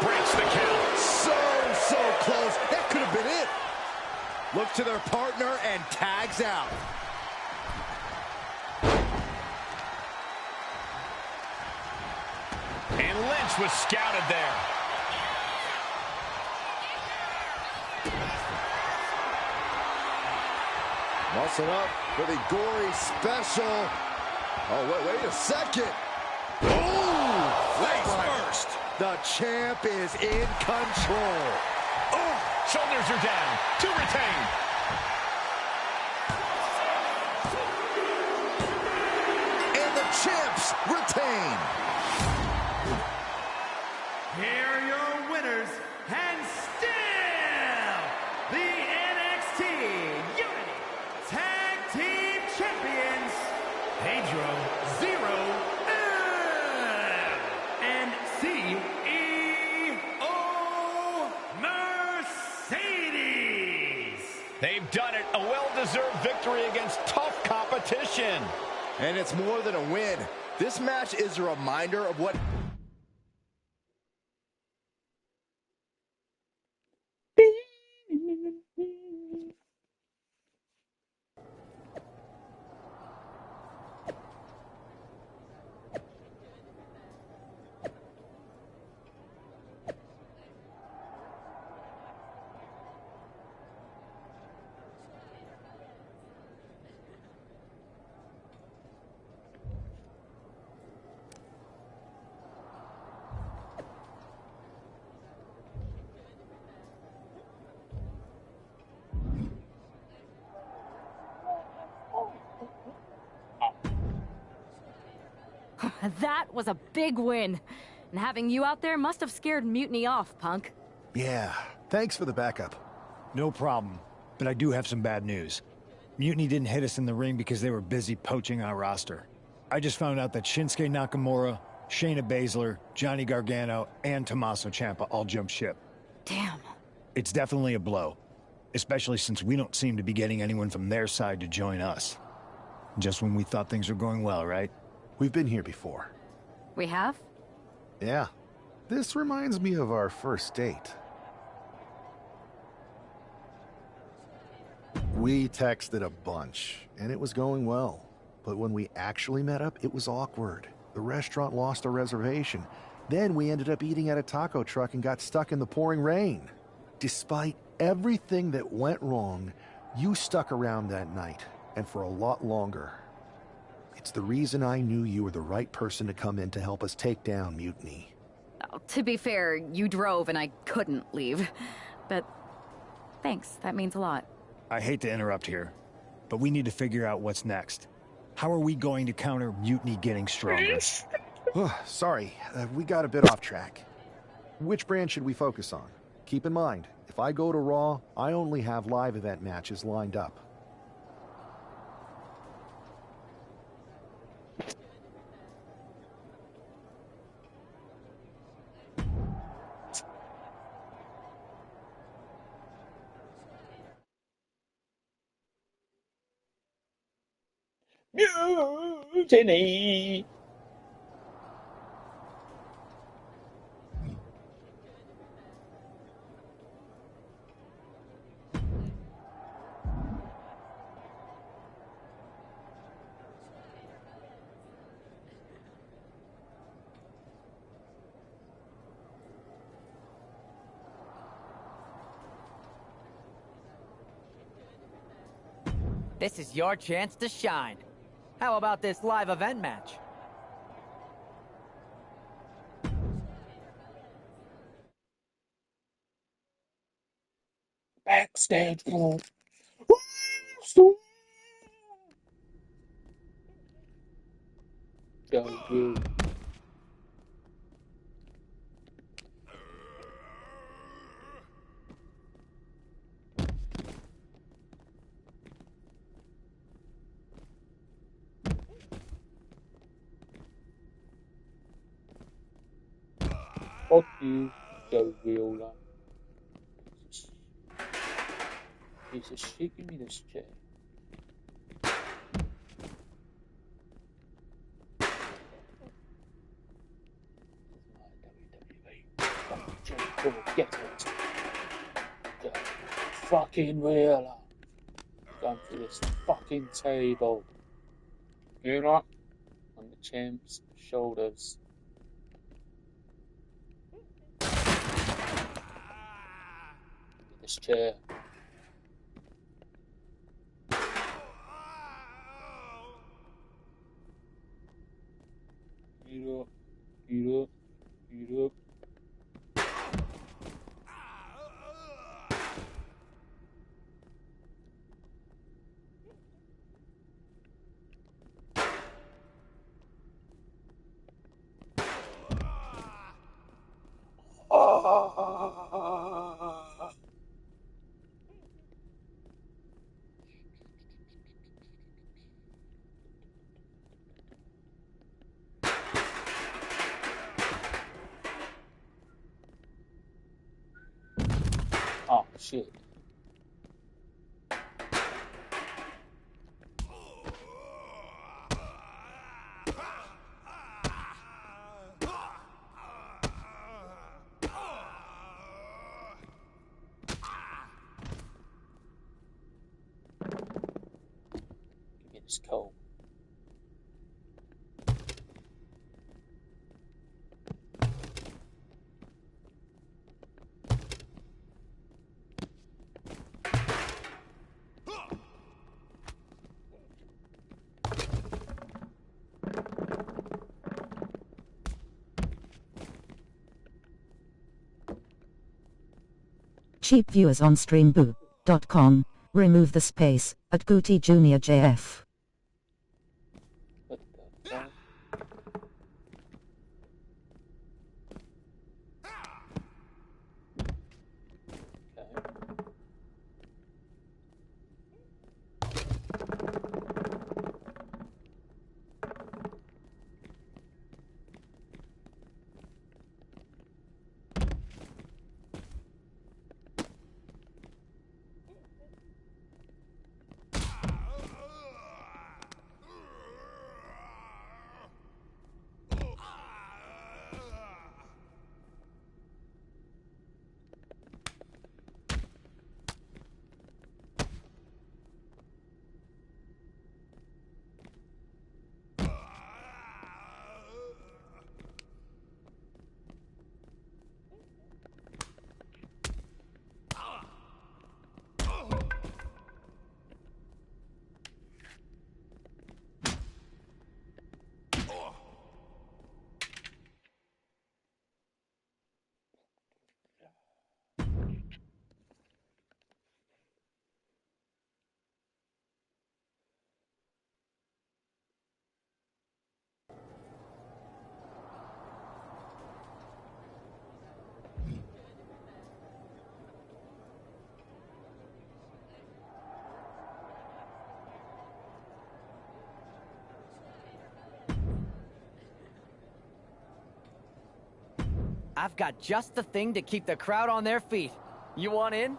S1: Breaks the count.
S2: So close. That could have been it. Look to their partner and tags out.
S1: And Lynch was scouted there.
S2: Muscling up for the gory special. Oh, wait a second. Ooh,
S3: face first.
S2: The champ is in control.
S1: Oh, shoulders are down to retain.
S2: And the champs retain.
S5: Here are your winners, and still the NXT Unity Tag Team Champions, Pedro Zero and CEO Mercedes.
S1: They've done it. A well-deserved victory against tough competition.
S2: And it's more than a win. This match is a reminder of what...
S8: That was a big win. And having you out there must have scared Mutiny off, Punk.
S7: Yeah, thanks for the backup.
S9: No problem, but I do have some bad news. Mutiny didn't hit us in the ring because they were busy poaching our roster. I just found out that Shinsuke Nakamura, Shayna Baszler, Johnny Gargano, and Tommaso Ciampa all jumped ship.
S8: Damn.
S9: It's definitely a blow, especially since we don't seem to be getting anyone from their side to join us. Just when we thought things were going well, right?
S7: We've been here before.
S8: We have?
S7: Yeah. This reminds me of our first date. We texted a bunch, and it was going well. But when we actually met up, it was awkward. The restaurant lost a reservation. Then we ended up eating at a taco truck and got stuck in the pouring rain. Despite everything that went wrong, you stuck around that night, and for a lot longer. It's the reason I knew you were the right person to come in to help us take down Mutiny.
S8: Oh, to be fair, you drove and I couldn't leave. But thanks, that means a lot.
S9: I hate to interrupt here, but we need to figure out what's next. How are we going to counter Mutiny getting stronger?
S7: Sorry, we got a bit off track. Which brand should we focus on? Keep in mind, if I go to Raw, I only have live event matches lined up.
S15: Mutiny!
S18: This is your chance to shine. How about this live event match?
S15: Backstage. Go you. Fuck you, Joe Viola. Piece of shit, give me this chair. Get it. Go fucking Wheeler. Going through this fucking table. You're not on the champ's shoulders. This chair. Get up. Get up. Get up. Oh, shit. Give me this coat.
S19: Cheap viewers on streamboo.com. Remove the space at Gooty Junior JF.
S18: I've got just the thing to keep the crowd on their feet. You want in?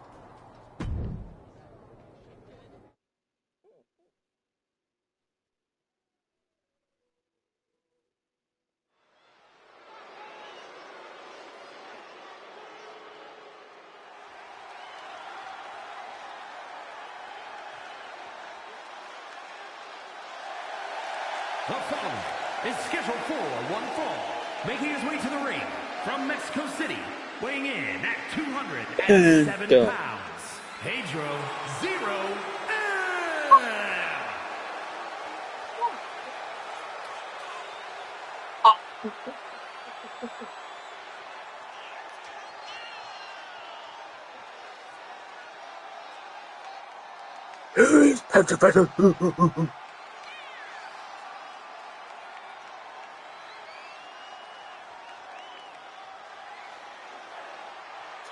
S5: The following is scheduled for one fall, making his way to the ring from Mexico City, weighing in at 207 pounds, Pedro Zero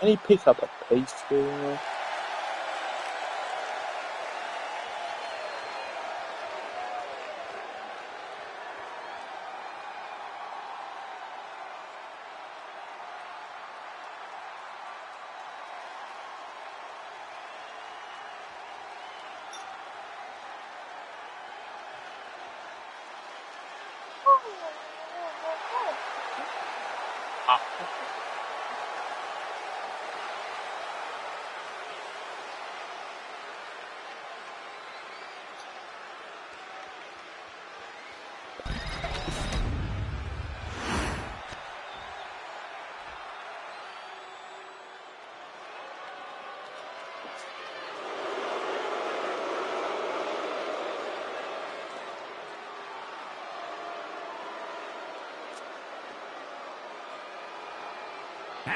S15: Can he pick up a piece here?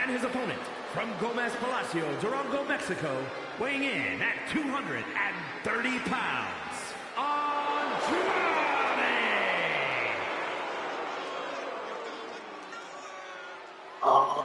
S5: and his opponent from Gomez Palacio, Durango, Mexico, weighing in at 230 pounds, Andrade!
S15: Oh.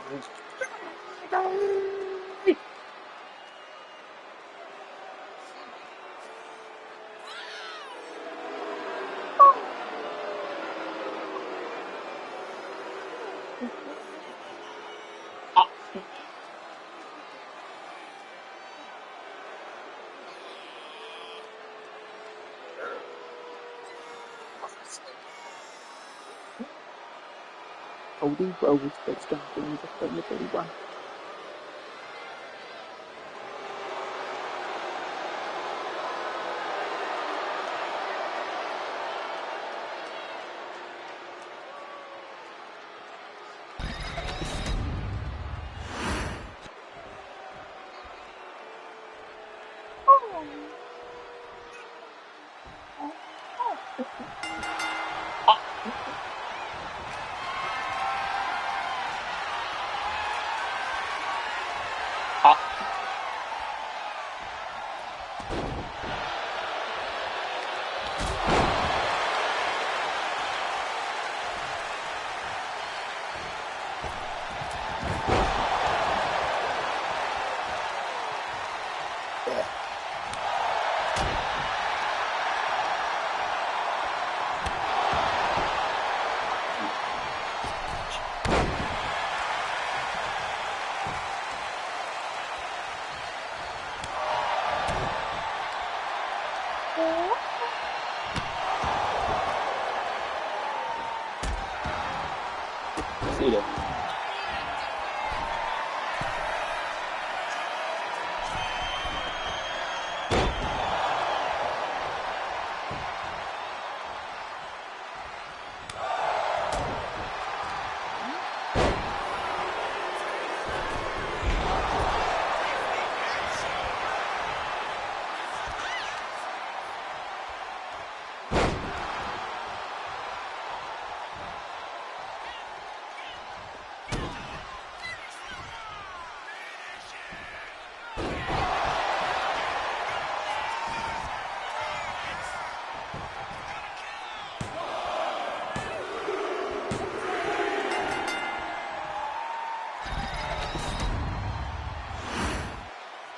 S15: Cody Rhodes gets jumping in the front of everyone. See you.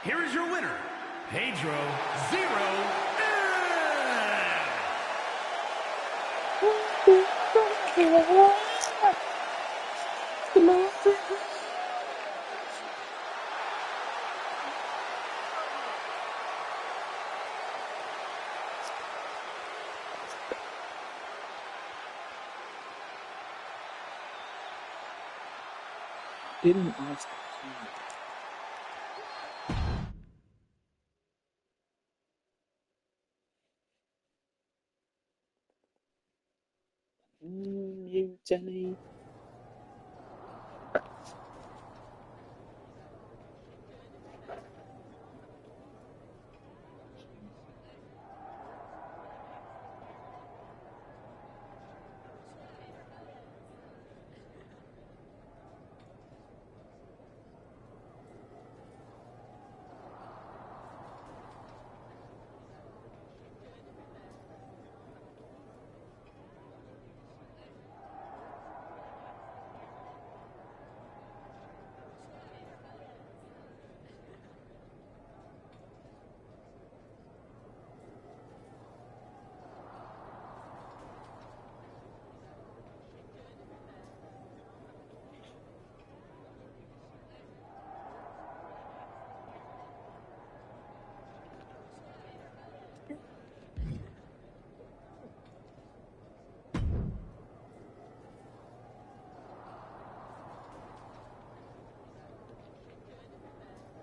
S5: Here is your winner, Pedro Zero
S15: Hello. didn't ask. Mutiny.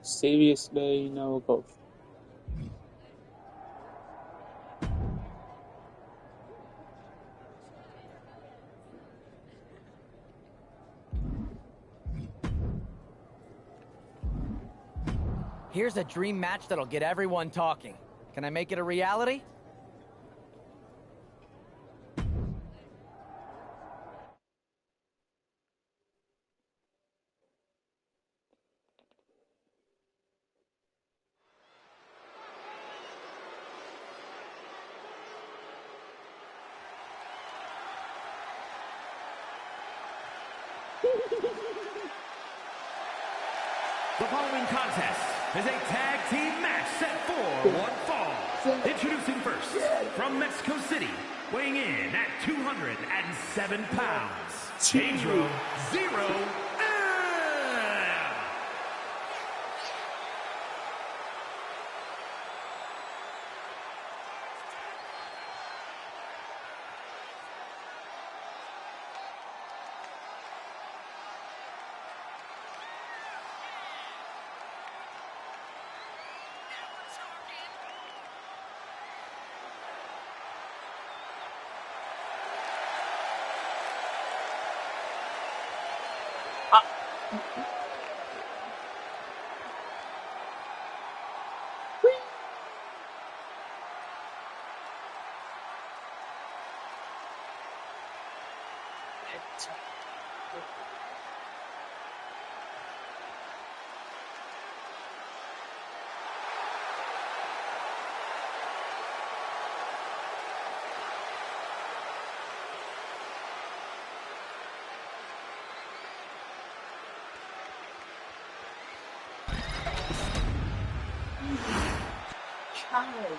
S15: Seriously, no golf.
S18: Here's a dream match that'll get everyone talking. Can I make it a reality?
S5: The following contest is a tag team match set for one fall. Introducing first, from Mexico City, weighing in at 207 pounds, Pedro Zero.
S15: Child.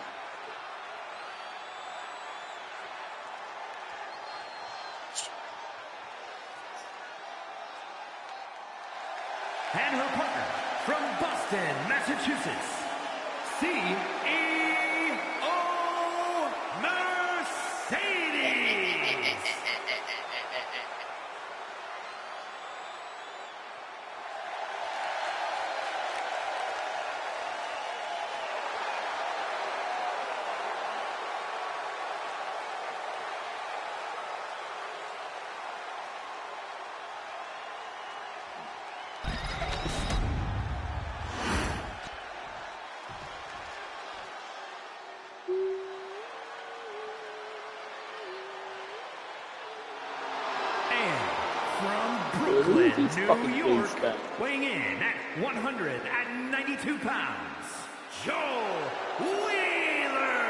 S5: And her partner, from Boston, Massachusetts, CEO Mercedes. Brooklyn, New York, weighing in at 192 pounds, Joel Wheeler.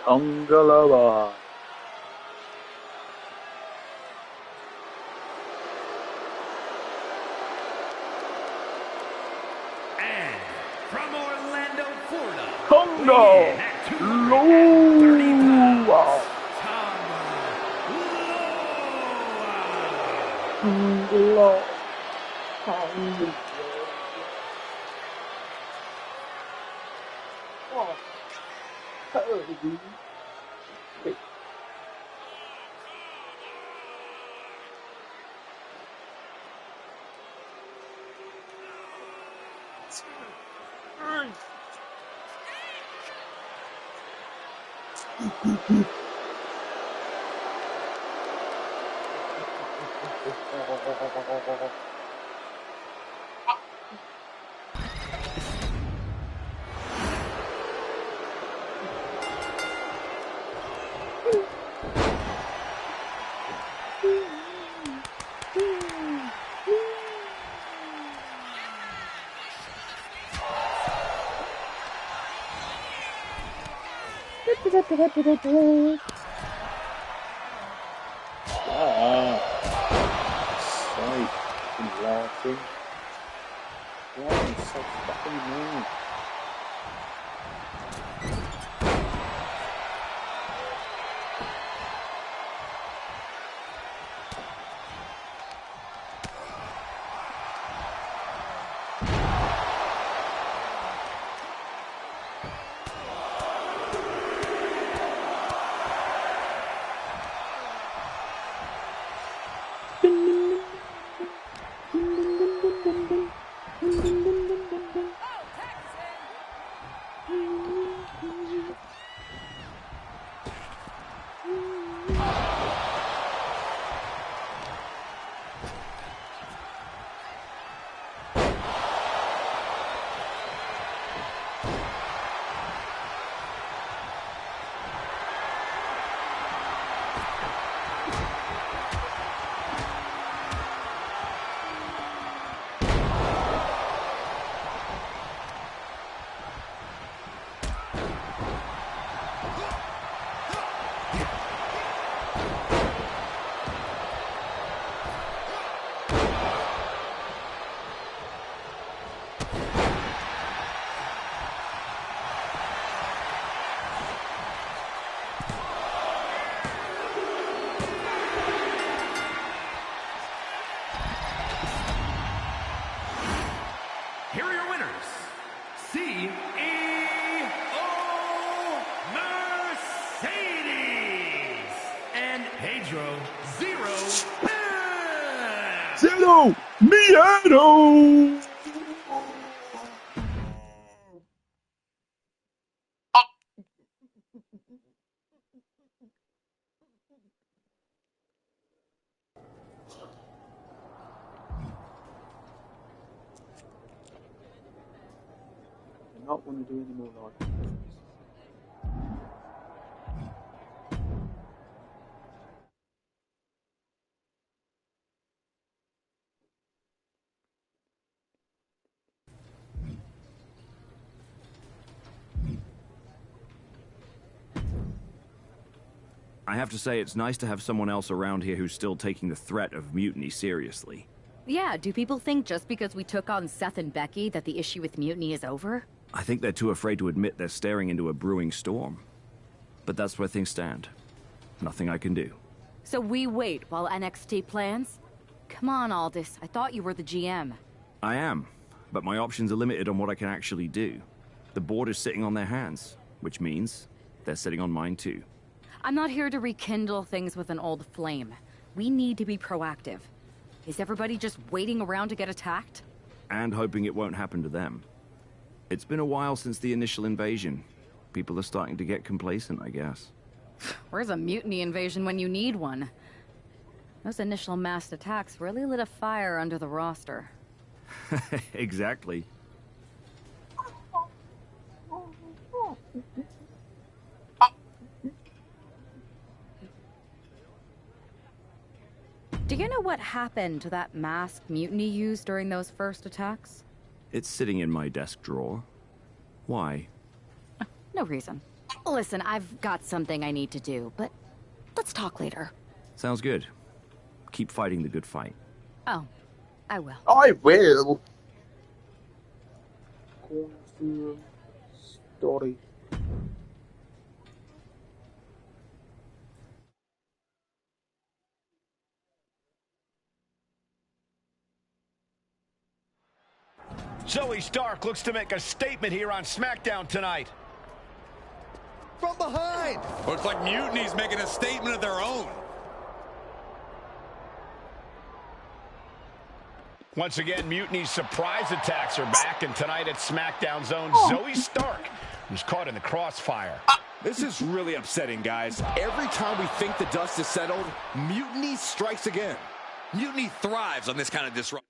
S15: Conga Lover.
S5: And from Orlando, Florida,
S15: Conga Lover. Conga Lover. Laughing. Why are you so fucking mean?
S5: Here are your winners. CEO Mercedes and Pedro Zero.
S7: Zero Miedo!
S15: I not want to do any more live.
S20: I have to say, it's nice to have someone else around here who's still taking the threat of mutiny seriously.
S8: Yeah, do people think just because we took on Seth and Becky that the issue with mutiny is over?
S20: I think they're too afraid to admit they're staring into a brewing storm. But that's where things stand. Nothing I can do.
S8: So we wait while NXT plans? Come on, Aldis. I thought you were the GM.
S20: I am, but my options are limited on what I can actually do. The board is sitting on their hands, which means they're sitting on mine too.
S8: I'm not here to rekindle things with an old flame. We need to be proactive. Is everybody just waiting around to get attacked?
S20: And hoping it won't happen to them. It's been a while since the initial invasion. People are starting to get complacent, I guess.
S8: Where's a mutiny invasion when you need one? Those initial massed attacks really lit a fire under the roster.
S20: Exactly.
S8: Do you know what happened to that masked mutiny used during those first attacks?
S20: It's sitting in my desk drawer. Why?
S8: No reason. Listen, I've got something I need to do, but let's talk later.
S20: Sounds good. Keep fighting the good fight.
S8: Oh, I will.
S15: I will. Story.
S1: Zoe Stark looks to make a statement here on SmackDown tonight.
S2: From behind.
S3: Looks like Mutiny's making a statement of their own.
S1: Once again, Mutiny's surprise attacks are back, and tonight at SmackDown Zone, Zoe Stark was caught in the crossfire.
S2: This is really upsetting, guys. Every time we think the dust is settled, Mutiny strikes again.
S3: Mutiny thrives on this kind of disruption.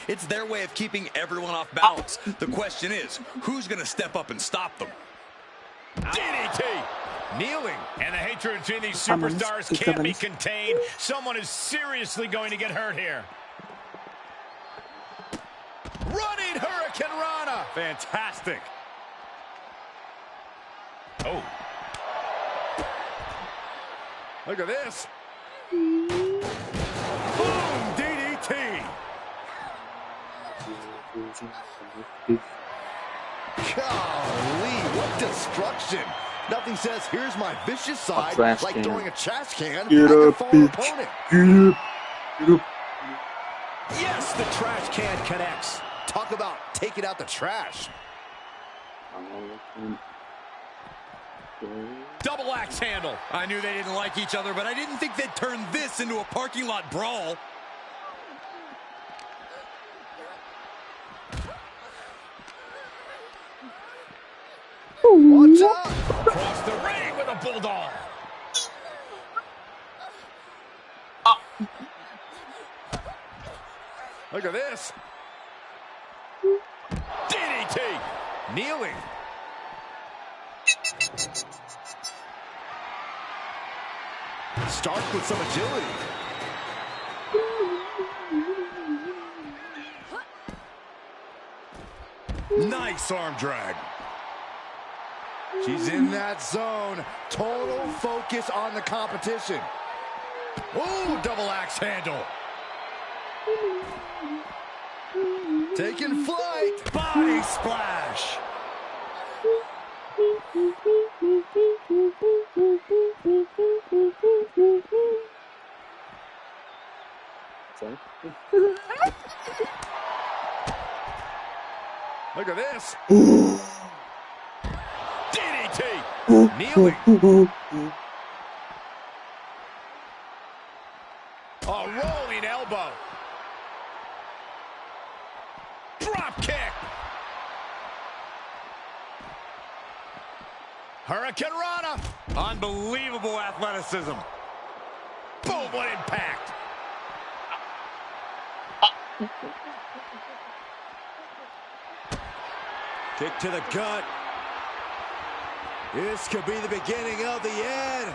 S3: It's their way of keeping everyone off balance. The question is, who's going to step up and stop them?
S1: DDT! Kneeling. And the hatred between these superstars can't be contained. Someone is seriously going to get hurt here. Running Hurricane Rana.
S13: Fantastic.
S1: Oh.
S2: Look at this.
S13: Boom! DDT.
S2: Golly, what destruction. Nothing says, here's my vicious side, like throwing a trash can at your fallen opponent. Yes, the trash can connects. Talk about taking out the trash.
S1: Double axe handle.
S3: I knew they didn't like each other, but I didn't think they'd turn this into a parking lot brawl.
S2: Watch out!
S1: Across the ring with a bulldog.
S2: Look at this.
S1: DDT.
S2: Kneeling. Stark with some agility.
S3: Nice arm drag.
S2: She's in that zone. Total focus on the competition.
S1: Ooh, double axe handle.
S2: Taking flight.
S3: Body splash.
S2: Look at this.
S1: DDT.
S2: Kneeling.
S1: A rolling elbow. Drop kick. Hurricane Rana.
S3: Unbelievable athleticism.
S1: Boom, what impact.
S2: Kick to the gut. This could be the beginning of the end.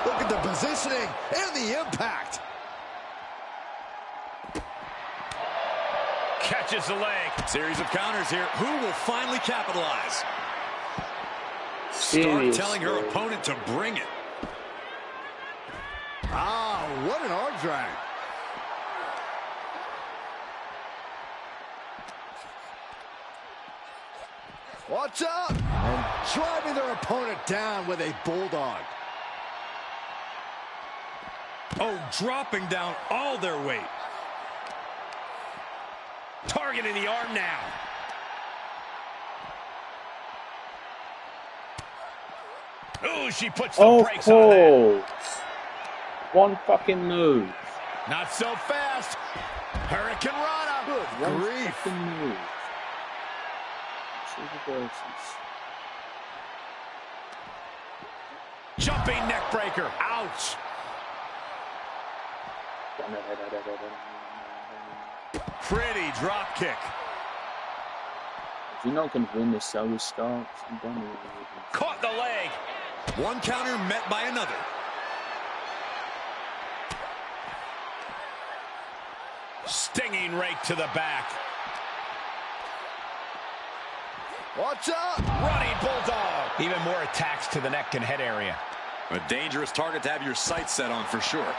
S2: Look at the positioning and the impact.
S1: Catches the leg.
S3: Series of counters here. Who will finally capitalize? Stark telling her opponent to bring it.
S2: Ah, what an arm drag. Watch out! And driving their opponent down with a bulldog.
S3: Oh, dropping down all their weight.
S1: Targeting the arm now. Ooh, she puts the brakes on that.
S15: One fucking move.
S1: Not so fast. Hurricane Rana.
S2: Good grief.
S15: Move.
S1: Jumping neck breaker. Ouch.
S3: Pretty drop kick.
S15: If you're not going to win this, so Stark.
S1: Caught the leg.
S3: One counter met by another.
S1: Stinging rake to the back.
S2: Watch out!
S1: Running bulldog. Even more attacks to the neck and head area.
S3: A dangerous target to have your sights set on for sure.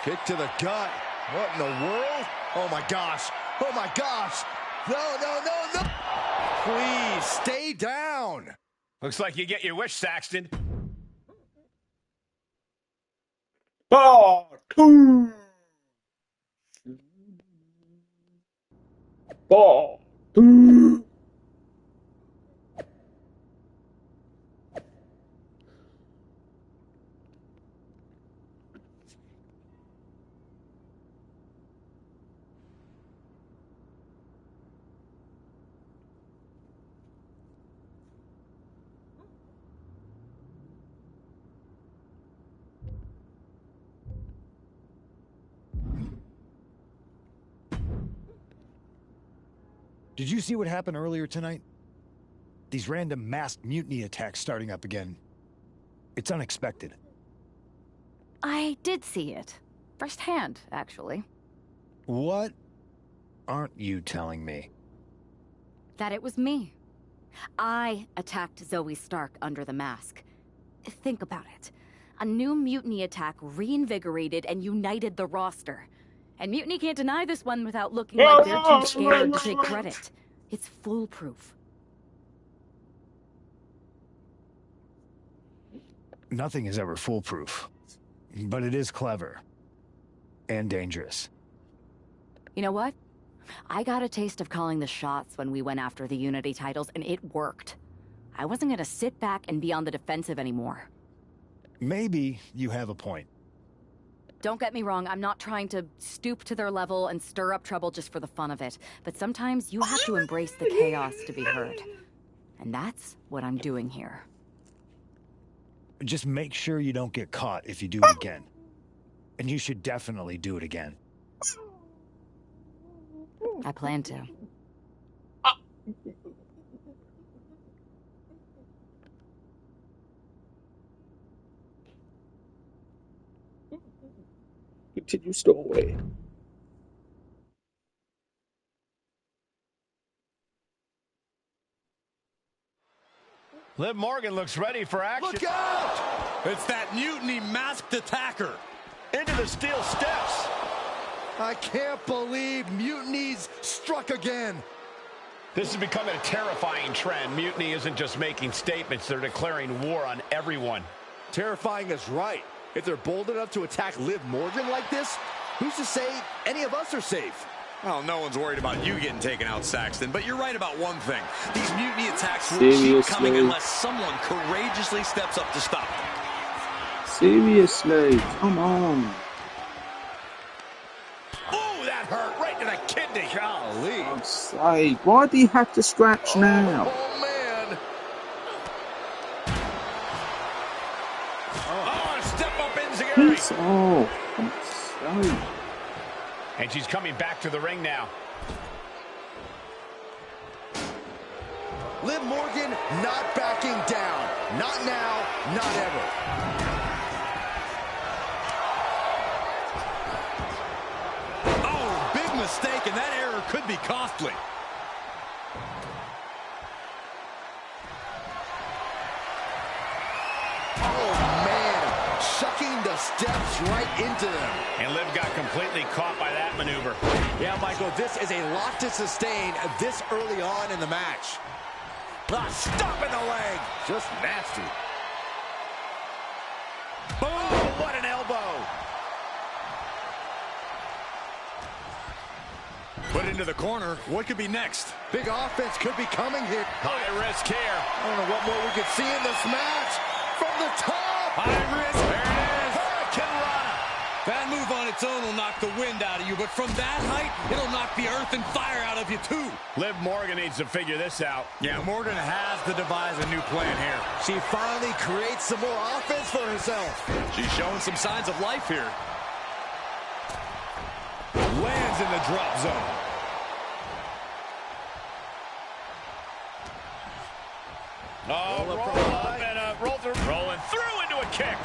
S2: Kick to the gut. What in the world? Oh my gosh. Oh my gosh. No, no, no, no. Please stay down.
S1: Looks like you get your wish, Saxton.
S15: Bar 2. Bar 2.
S9: Did you see what happened earlier tonight? These random masked mutiny attacks starting up again. It's unexpected.
S8: I did see it. Firsthand, actually.
S9: What aren't you telling me?
S8: That it was me. I attacked Zoe Stark under the mask. Think about it. A new mutiny attack reinvigorated and united the roster. And Mutiny can't deny this one without looking like they're too scared to take credit. It's foolproof.
S9: Nothing is ever foolproof. But it is clever. And dangerous.
S8: You know what? I got a taste of calling the shots when we went after the Unity titles, and it worked. I wasn't gonna sit back and be on the defensive anymore.
S9: Maybe you have a point.
S8: Don't get me wrong, I'm not trying to stoop to their level and stir up trouble just for the fun of it. But sometimes you have to embrace the chaos to be heard. And that's what I'm doing here.
S9: Just make sure you don't get caught if you do it again. And you should definitely do it again.
S8: I plan to.
S15: Continue stowaway.
S1: Liv Morgan looks ready for action.
S2: Look out!
S3: It's that Mutiny masked attacker.
S1: Into the steel steps.
S2: I can't believe Mutiny's struck again.
S1: This is becoming a terrifying trend. Mutiny isn't just making statements, they're declaring war on everyone.
S2: Terrifying is right. If they're bold enough to attack Liv Morgan like this, who's to say any of us are safe?
S3: Well, no one's worried about you getting taken out, Saxton, but you're right about one thing. These mutiny attacks will keep coming unless someone courageously steps up to stop them.
S15: Seriously, come on.
S1: Oh, that hurt right to the kidney. Golly.
S15: I'm sorry. Why do you have to scratch now?
S2: Oh, man.
S1: Oh, step up Enziguri.
S15: Piss off. I'm sorry.
S1: And she's coming back to the ring now.
S2: Liv Morgan not backing down. Not now, not ever.
S3: Oh, big mistake, and that error could be costly.
S2: Oh, man. Shucking the steps right into them.
S1: And Liv got completely caught by that maneuver.
S2: Yeah, Michael, this is a lot to sustain this early on in the match. Stop in the leg. Just nasty.
S1: Boom, what an elbow.
S3: Put into the corner. What could be next?
S2: Big offense could be coming here.
S1: High risk here.
S2: I don't know what more we could see in this match. From the top.
S3: High risk. There it is.
S1: Hurricane Rana.
S3: That move on its own will knock the wind out of you, but from that height, it'll knock the earth and fire out of you, too.
S1: Liv Morgan needs to figure this out.
S3: Yeah, Morgan has to devise a new plan here.
S2: She finally creates some more offense for herself.
S3: She's showing some signs of life here. Lands in the drop zone.
S1: Oh, roll up and roll through. Rolling through into a kick.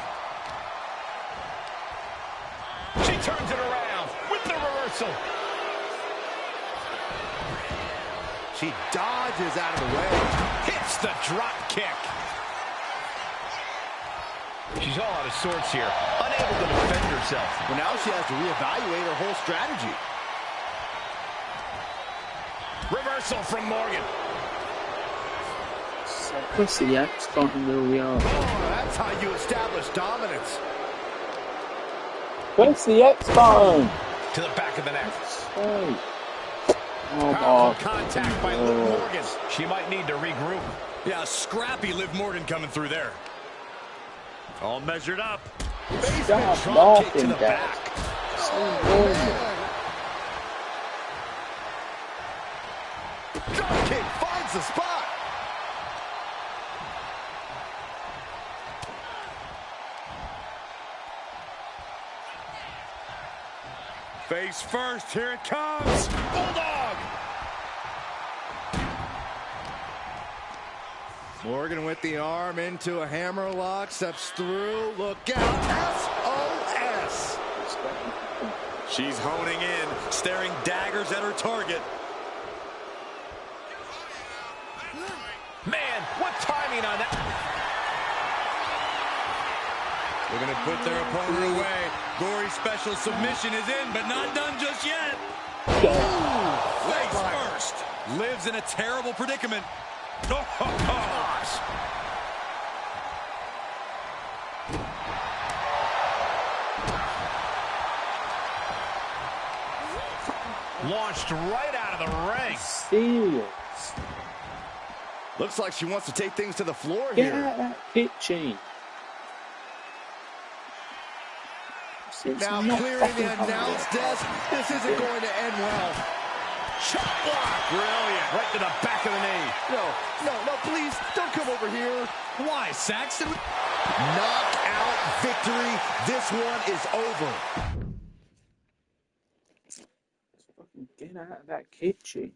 S1: She turns it around with the reversal.
S2: She dodges out of the way.
S1: Hits the drop kick. She's all out of sorts here, unable to defend herself.
S2: Well, now she has to reevaluate her whole strategy.
S1: Reversal from Morgan.
S15: So where's the X button where we are?
S2: Oh, that's how you establish dominance.
S15: Where's the X button?
S1: To the back of the neck.
S15: Hey. Oh,
S1: powerful contact by Liv Morgan. She might need to regroup.
S3: Yeah, scrappy Liv Morgan coming through there. All measured up.
S15: Stop laughing, guys. So normal.
S2: Drop kick finds the spot.
S13: Face first, here it comes.
S1: Bulldog.
S2: Morgan with the arm into a hammer lock, steps through, look out, SOS.
S3: She's honing in, staring daggers at her target.
S1: Man, what timing on that.
S3: They're going to put their opponent away. Gory special submission is in, but not done just yet. Face first. Liv's in a terrible predicament.
S1: Launched right out of the ring.
S15: Serious.
S2: Looks like she wants to take things to the floor
S15: Get
S2: here.
S15: out of that kitchen.
S2: Now clearing the announce desk. This isn't going to end well.
S1: Chop block. Brilliant. Right to the back of the knee.
S2: No, please, don't come over here.
S3: Why, Saxton?
S2: Knockout victory. This one is over.
S15: Fucking get out of that kitchen.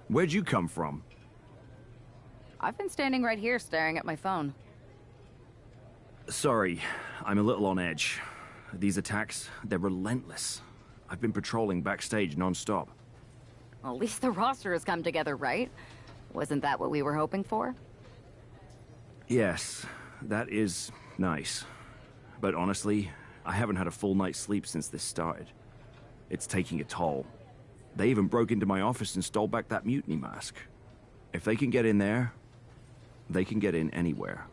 S20: Where'd you come from?
S8: I've been standing right here staring at my phone.
S20: Sorry, I'm a little on edge. These attacks, they're relentless. I've been patrolling backstage non-stop.
S8: Well, at least the roster has come together, right? Wasn't that what we were hoping for?
S20: Yes, that is nice. But honestly, I haven't had a full night's sleep since this started. It's taking a toll. They even broke into my office and stole back that Mutiny mask. If they can get in there, they can get in anywhere.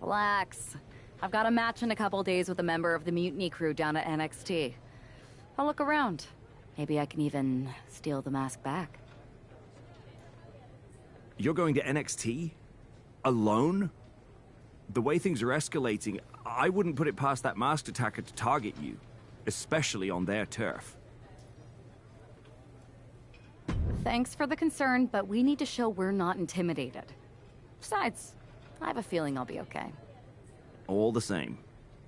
S8: Relax. I've got a match in a couple days with a member of the Mutiny crew down at NXT. I'll look around. Maybe I can even steal the mask back.
S20: You're going to NXT? Alone? The way things are escalating, I wouldn't put it past that masked attacker to target you, especially on their turf.
S8: Thanks for the concern, but we need to show we're not intimidated. Besides, I have a feeling I'll be okay.
S20: All the same,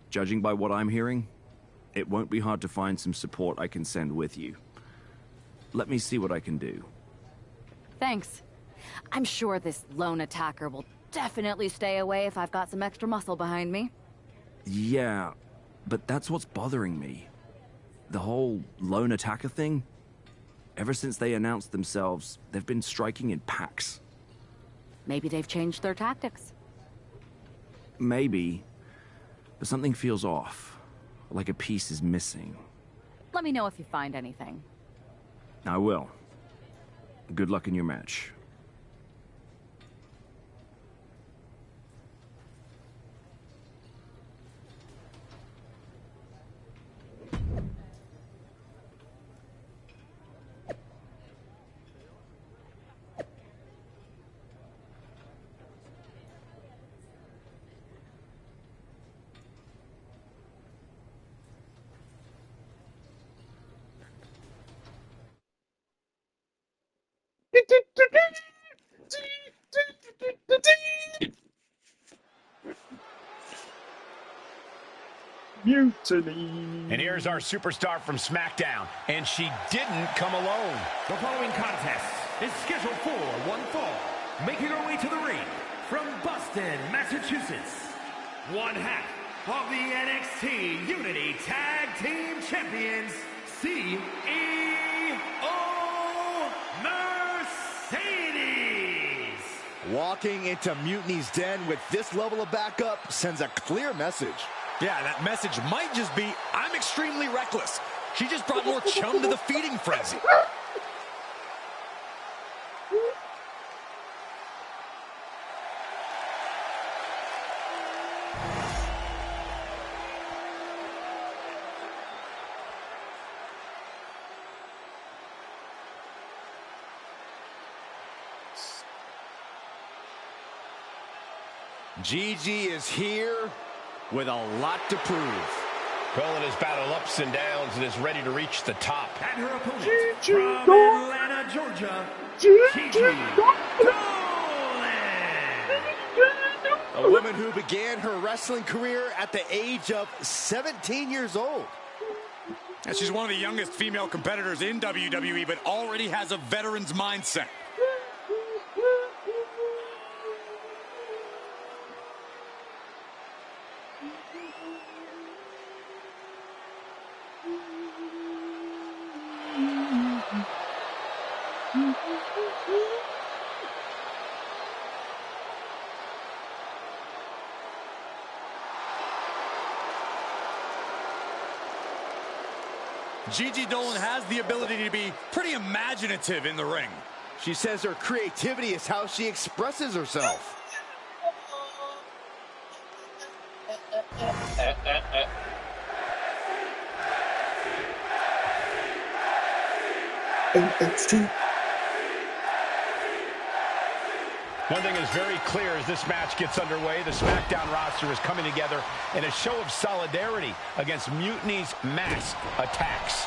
S20: judging by what I'm hearing, it won't be hard to find some support I can send with you. Let me see what I can do.
S8: Thanks. I'm sure this lone attacker will definitely stay away if I've got some extra muscle behind me.
S20: Yeah, but that's what's bothering me. The whole lone attacker thing? Ever since they announced themselves, they've been striking in packs.
S8: Maybe they've changed their tactics.
S20: Maybe, but something feels off, like a piece is missing.
S8: Let me know if you find anything.
S20: I will. Good luck in your match.
S15: Mutiny.
S1: And here's our superstar from SmackDown, and she didn't come alone.
S5: The following contest is scheduled for one fall. Making her way to the ring from Boston, Massachusetts, one half of the NXT Unity Tag Team Champions, CEO Mercedes.
S2: Walking into Mutiny's den with this level of backup sends a clear message.
S3: Yeah, that message might just be, I'm extremely reckless. She just brought more chum to the feeding frenzy.
S2: Gigi is here with a lot to prove.
S1: Dolan has battled ups and downs and is ready to reach the top.
S5: And her opponent from Atlanta, Georgia, Gigi Dolan.
S2: A woman who began her wrestling career at the age of 17 years old.
S3: And she's one of the youngest female competitors in WWE, but already has a veteran's mindset. Gigi Dolan has the ability to be pretty imaginative in the ring.
S2: She says her creativity is how she expresses herself.
S15: NXT.
S1: One thing is very clear as this match gets underway, the SmackDown roster is coming together in a show of solidarity against Mutiny's masked attacks.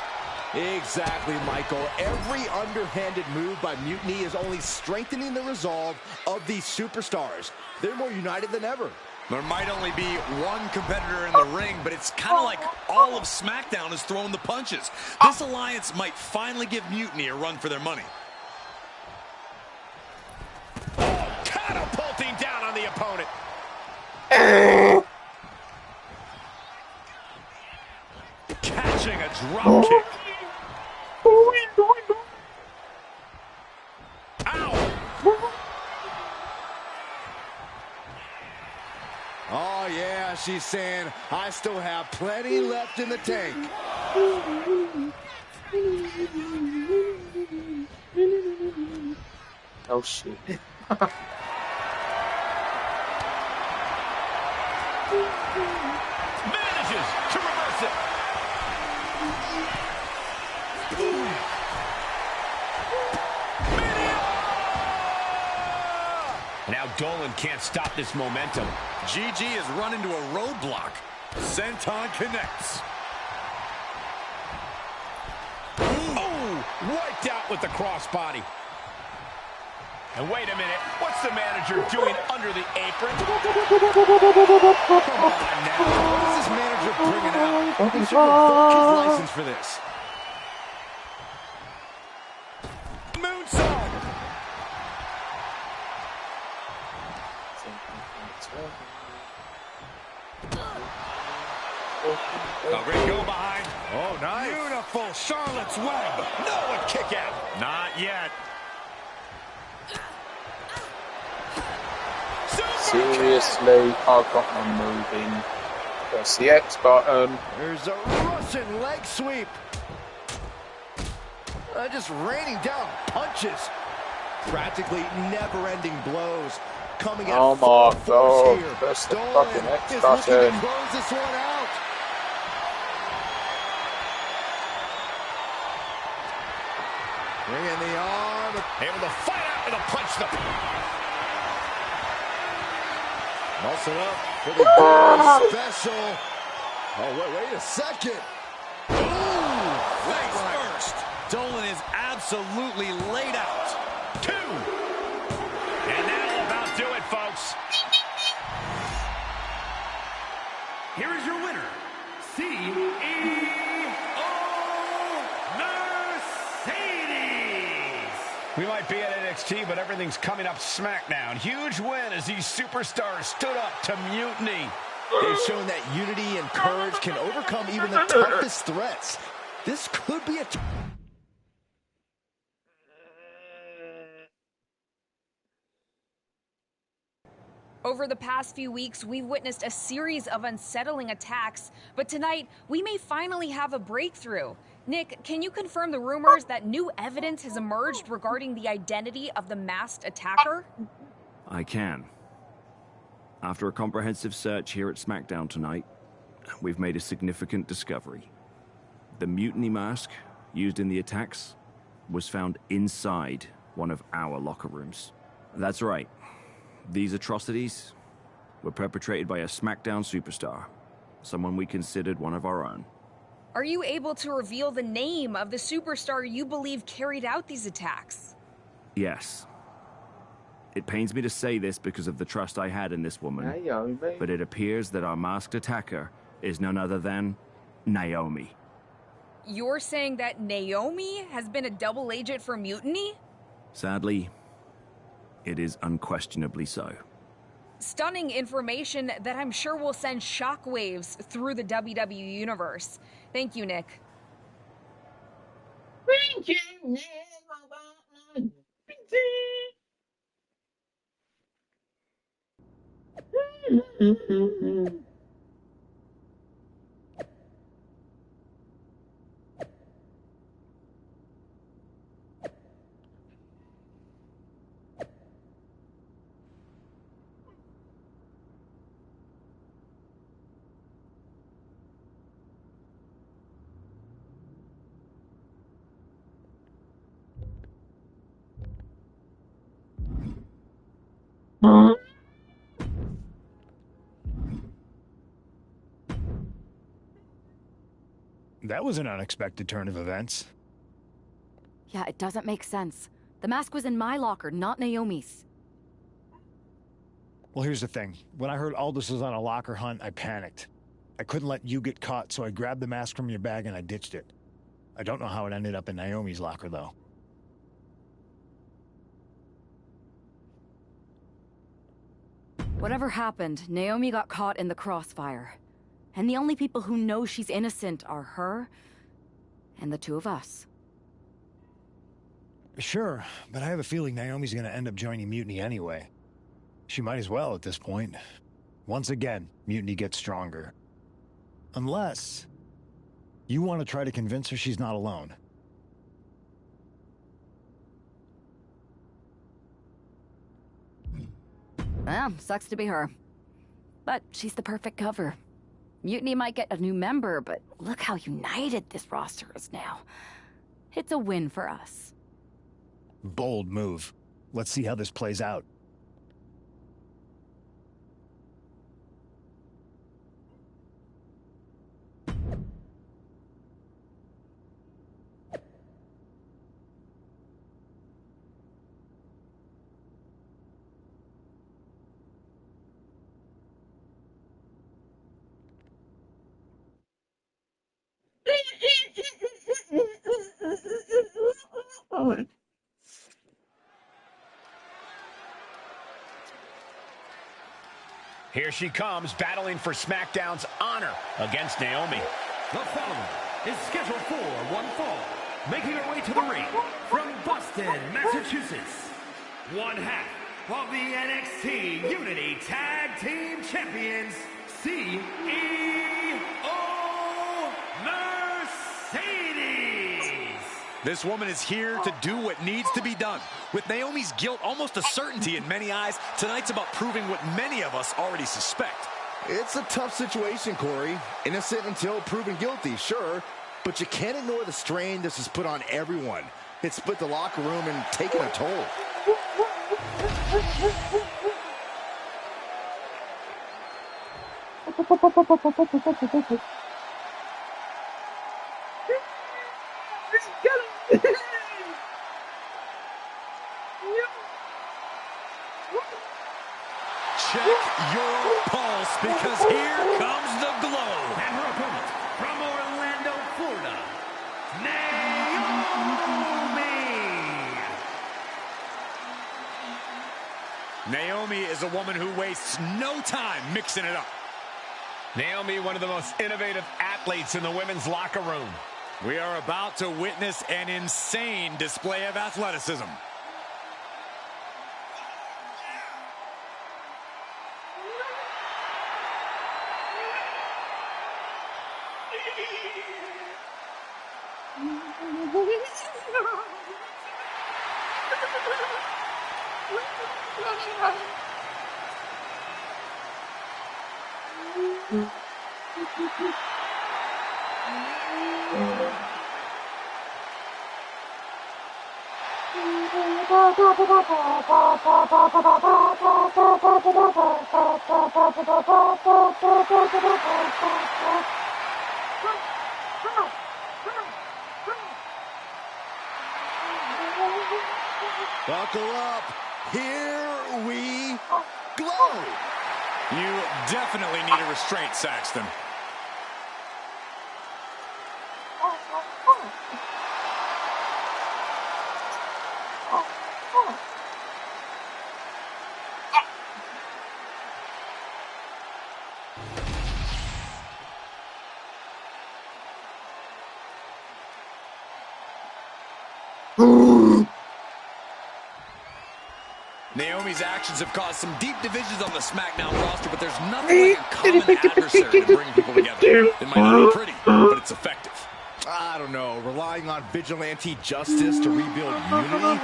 S2: Exactly, Michael. Every underhanded move by Mutiny is only strengthening the resolve of these superstars. They're more united than ever.
S3: There might only be one competitor in the ring, but it's kind of like all of SmackDown has thrown the punches. This alliance might finally give Mutiny a run for their money.
S1: Catapulting down on the opponent.
S3: Catching a drop kick.
S1: Ow!
S2: Oh, yeah, she's saying, I still have plenty left in the tank.
S15: Oh, shit.
S1: Manages to reverse it. Now Dolan can't stop this momentum.
S3: Gigi has run into a roadblock. Senton connects.
S1: Oh, wiped out with the crossbody. And wait a minute, what's the manager doing under the apron?
S2: Come on now, what is this manager bringing out? He should revoke his license for this.
S1: Moonsault!
S3: A great go behind.
S2: Oh, nice.
S3: Beautiful Charlotte's Web.
S1: No, a kick out.
S3: Not yet.
S15: Seriously, I've got my moving. Press the X button.
S2: There's a Russian leg sweep. Just raining down punches. Practically never-ending blows. Coming at
S15: oh
S2: full
S15: my
S2: force
S15: god,
S2: here.
S15: press the
S2: Dolan
S15: fucking X
S2: is
S15: button.
S2: looking to close this one out. Bringing the arm.
S1: Able to fight out with a punch.
S2: Muscle up for the very special. Oh, wait a second.
S3: Ooh, face first. Dolan is absolutely laid out.
S1: 2. And that'll about do it, folks.
S5: Here is your winner, CEO Mercedes.
S1: We might be at NXT, but everything's coming up SmackDown. Huge win as these superstars stood up to Mutiny.
S2: They've shown that unity and courage can overcome even the toughest threats. This could be a...
S11: Over the past few weeks, we've witnessed a series of unsettling attacks, but tonight, we may finally have a breakthrough. Nick, can you confirm the rumors that new evidence has emerged regarding the identity of the masked attacker?
S20: I can. After a comprehensive search here at SmackDown tonight, we've made a significant discovery. The Mutiny mask used in the attacks was found inside one of our locker rooms. That's right. These atrocities were perpetrated by a SmackDown superstar, someone we considered one of our own.
S11: Are you able to reveal the name of the superstar you believe carried out these attacks?
S20: Yes. It pains me to say this because of the trust I had in this woman, but it appears that our masked attacker is none other than Naomi.
S11: You're saying that Naomi has been a double agent for Mutiny?
S20: Sadly, it is unquestionably so.
S11: Stunning information that I'm sure will send shockwaves through the WWE universe. Thank you, Nick.
S21: Thank you, Nick.
S9: That was an unexpected turn of events.
S8: Yeah, it doesn't make sense. The mask was in my locker, not Naomi's.
S9: Well, here's the thing. When I heard Aldous was on a locker hunt, I panicked. I couldn't let you get caught, so I grabbed the mask from your bag and I ditched it. I don't know how it ended up in Naomi's locker, though.
S8: Whatever happened, Naomi got caught in the crossfire. And the only people who know she's innocent are her and the two of us.
S9: Sure, but I have a feeling Naomi's gonna end up joining Mutiny anyway. She might as well at this point. Once again, Mutiny gets stronger. Unless you want to try to convince her she's not alone.
S8: Well, sucks to be her. But she's the perfect cover. Mutiny might get a new member, but look how united this roster is now. It's a win for us.
S9: Bold move. Let's see how this plays out.
S1: Here she comes, battling for SmackDown's honor against Naomi.
S5: The following is scheduled for one fall, making her way to the ring from Boston, Massachusetts. One half of the NXT Unity Tag Team Champions, CEO Mercedes.
S3: This woman is here to do what needs to be done. With Naomi's guilt almost a certainty in many eyes, tonight's about proving what many of us already suspect.
S2: It's a tough situation, Corey. Innocent until proven guilty, sure. But you can't ignore the strain this has put on everyone. It's split the locker room and taken a toll.
S3: Check your pulse, because here comes the glow.
S5: And her opponent,
S3: woman who wastes no time mixing it up.
S1: Naomi, one of the most innovative athletes in the women's locker room.
S3: We are about to witness an insane display of athleticism.
S2: Buckle up. Here we go.
S3: You definitely need a restraint, Saxton. Naomi's actions have caused some deep divisions on the SmackDown roster, but there's nothing like a common adversary to bring people together. It might not be pretty, but it's effective.
S2: I don't know, relying on vigilante justice to rebuild unity?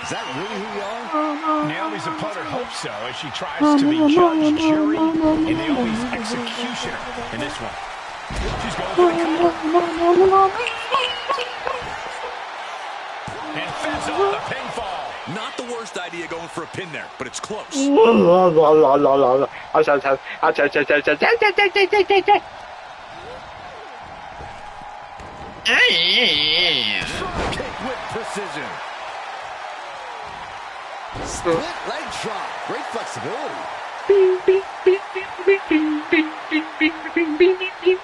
S2: Is that really who we are?
S1: Naomi's opponent hopes so, as she tries to be judge, jury, and Naomi's executioner in this one. She's going for the cover. And fends off the pinfall.
S3: Not the worst idea going for a pin there, but it's close.
S15: Kick
S2: with precision. Split leg drop. Great flexibility.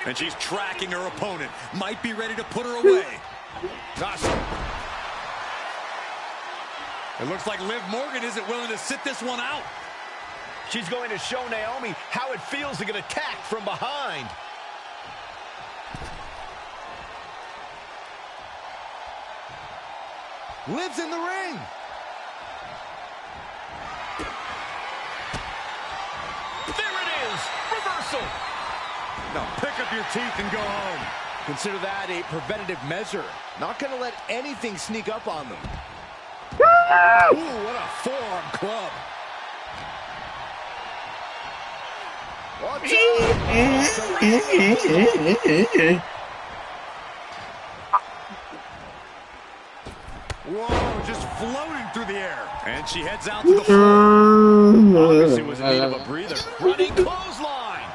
S3: And she's tracking her opponent. Might be ready to put her away. Gosh. It looks like Liv Morgan isn't willing to sit this one out.
S1: She's going to show Naomi how it feels to get attacked from behind.
S2: Liv's in the ring.
S1: There it is. Reversal.
S3: Now pick up your teeth and go home.
S2: Consider that a preventative measure. Not going to let anything sneak up on them. Ooh, what a forearm club. Watch out.
S3: Whoa, just floating through the air. And she heads out to the floor. Obviously was in need of a breather.
S1: Running clothesline.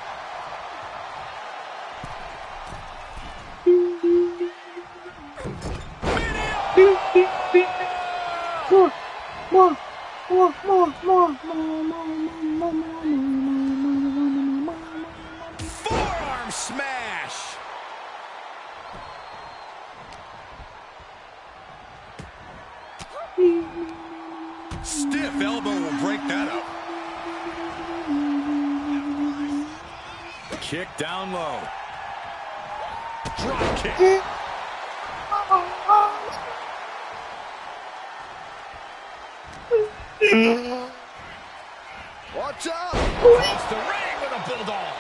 S1: Forearm smash.
S3: Stiff elbow will break that up. Kick down low. Drop kick.
S2: Watch out.
S1: Across the ring with a bulldog.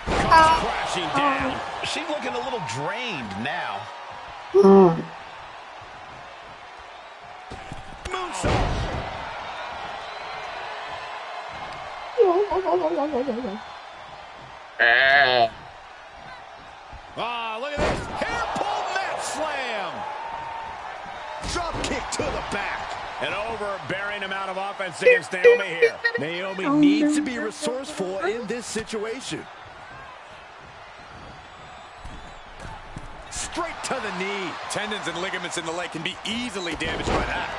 S1: Comes crashing down. She's looking a little drained now. Moonsault.
S2: Ah, look at this. Hair pull mat slam. Drop kick to the back.
S1: An overbearing amount of offense against Naomi here.
S2: Naomi needs to be resourceful in this situation. Straight to the knee.
S3: Tendons and ligaments in the leg can be easily damaged by that.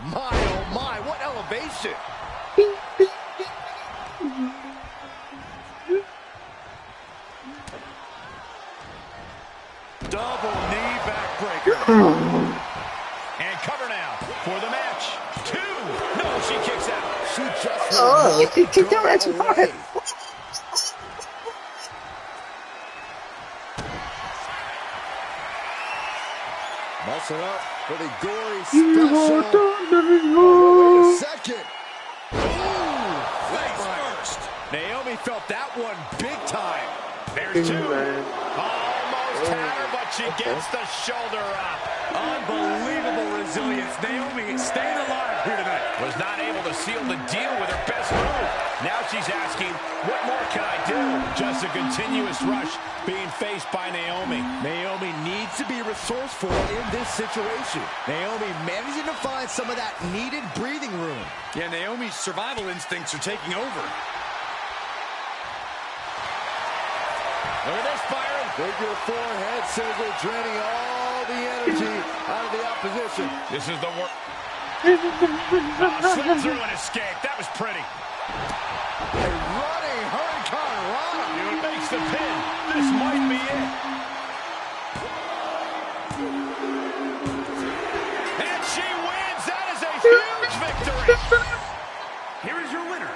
S2: My, oh my, what elevation.
S13: Double knee backbreaker.
S1: And cover now for the match. 2. No, she kicks out.
S2: She just
S15: he kicked her out of
S2: away. Messing up for the gory special. Oh, wait a second.
S1: Face first.
S2: Naomi felt that one big time.
S1: There's 2. Almost had her, but she gets the shoulder up.
S13: Unbelievable resilience. Naomi staying alive here tonight.
S1: Was not able to seal the deal with her best move. Now she's asking, what more can I do? Just a continuous rush being faced by Naomi.
S2: Naomi needs to be resourceful in this situation. Naomi managing to find some of that needed breathing room.
S3: Yeah, Naomi's survival instincts are taking over.
S1: Look at this, Byron.
S2: Figure 4 head scissor, draining all the energy out of the opposition.
S1: This is the work. Slid through and escape. That was pretty.
S2: A running hurricane run.
S1: It makes the pin. This might be it. And she wins. That is a huge victory.
S5: Here is your winner,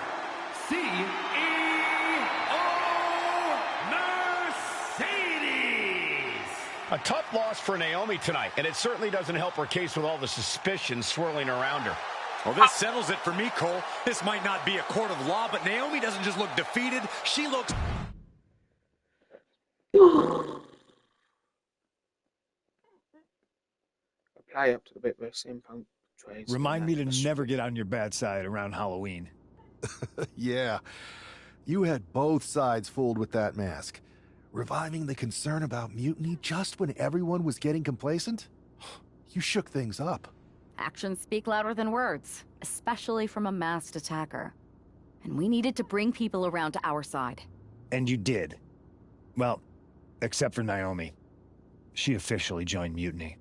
S5: CEO Mercedes.
S1: A tough loss for Naomi tonight, and it certainly doesn't help her case with all the suspicion swirling around her.
S13: Well, this settles it for me, Cole. This might not be a court of law, but Naomi doesn't just look defeated. She looks...
S15: Play up to the bit where CM Punk trades.
S9: Remind me to never get on your bad side around Halloween.
S7: Yeah. You had both sides fooled with that mask. Reviving the concern about mutiny just when everyone was getting complacent? You shook things up.
S8: Actions speak louder than words, especially from a masked attacker. And we needed to bring people around to our side.
S9: And you did. Well, except for Naomi. She officially joined Mutiny.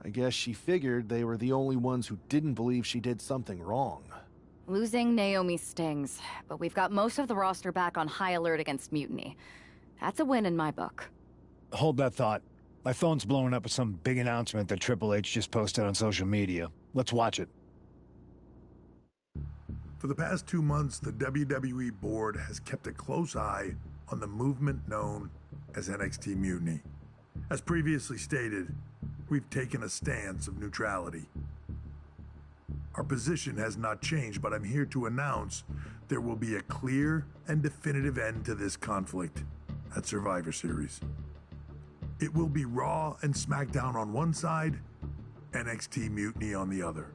S7: I guess she figured they were the only ones who didn't believe she did something wrong.
S8: Losing Naomi stings, but we've got most of the roster back on high alert against Mutiny. That's a win in my book.
S9: Hold that thought. My phone's blowing up with some big announcement that Triple H just posted on social media. Let's watch it.
S6: For the past 2 months, the WWE board has kept a close eye on the movement known as NXT Mutiny. As previously stated, we've taken a stance of neutrality. Our position has not changed, but I'm here to announce there will be a clear and definitive end to this conflict at Survivor Series. It will be Raw and SmackDown on one side, NXT Mutiny on the other,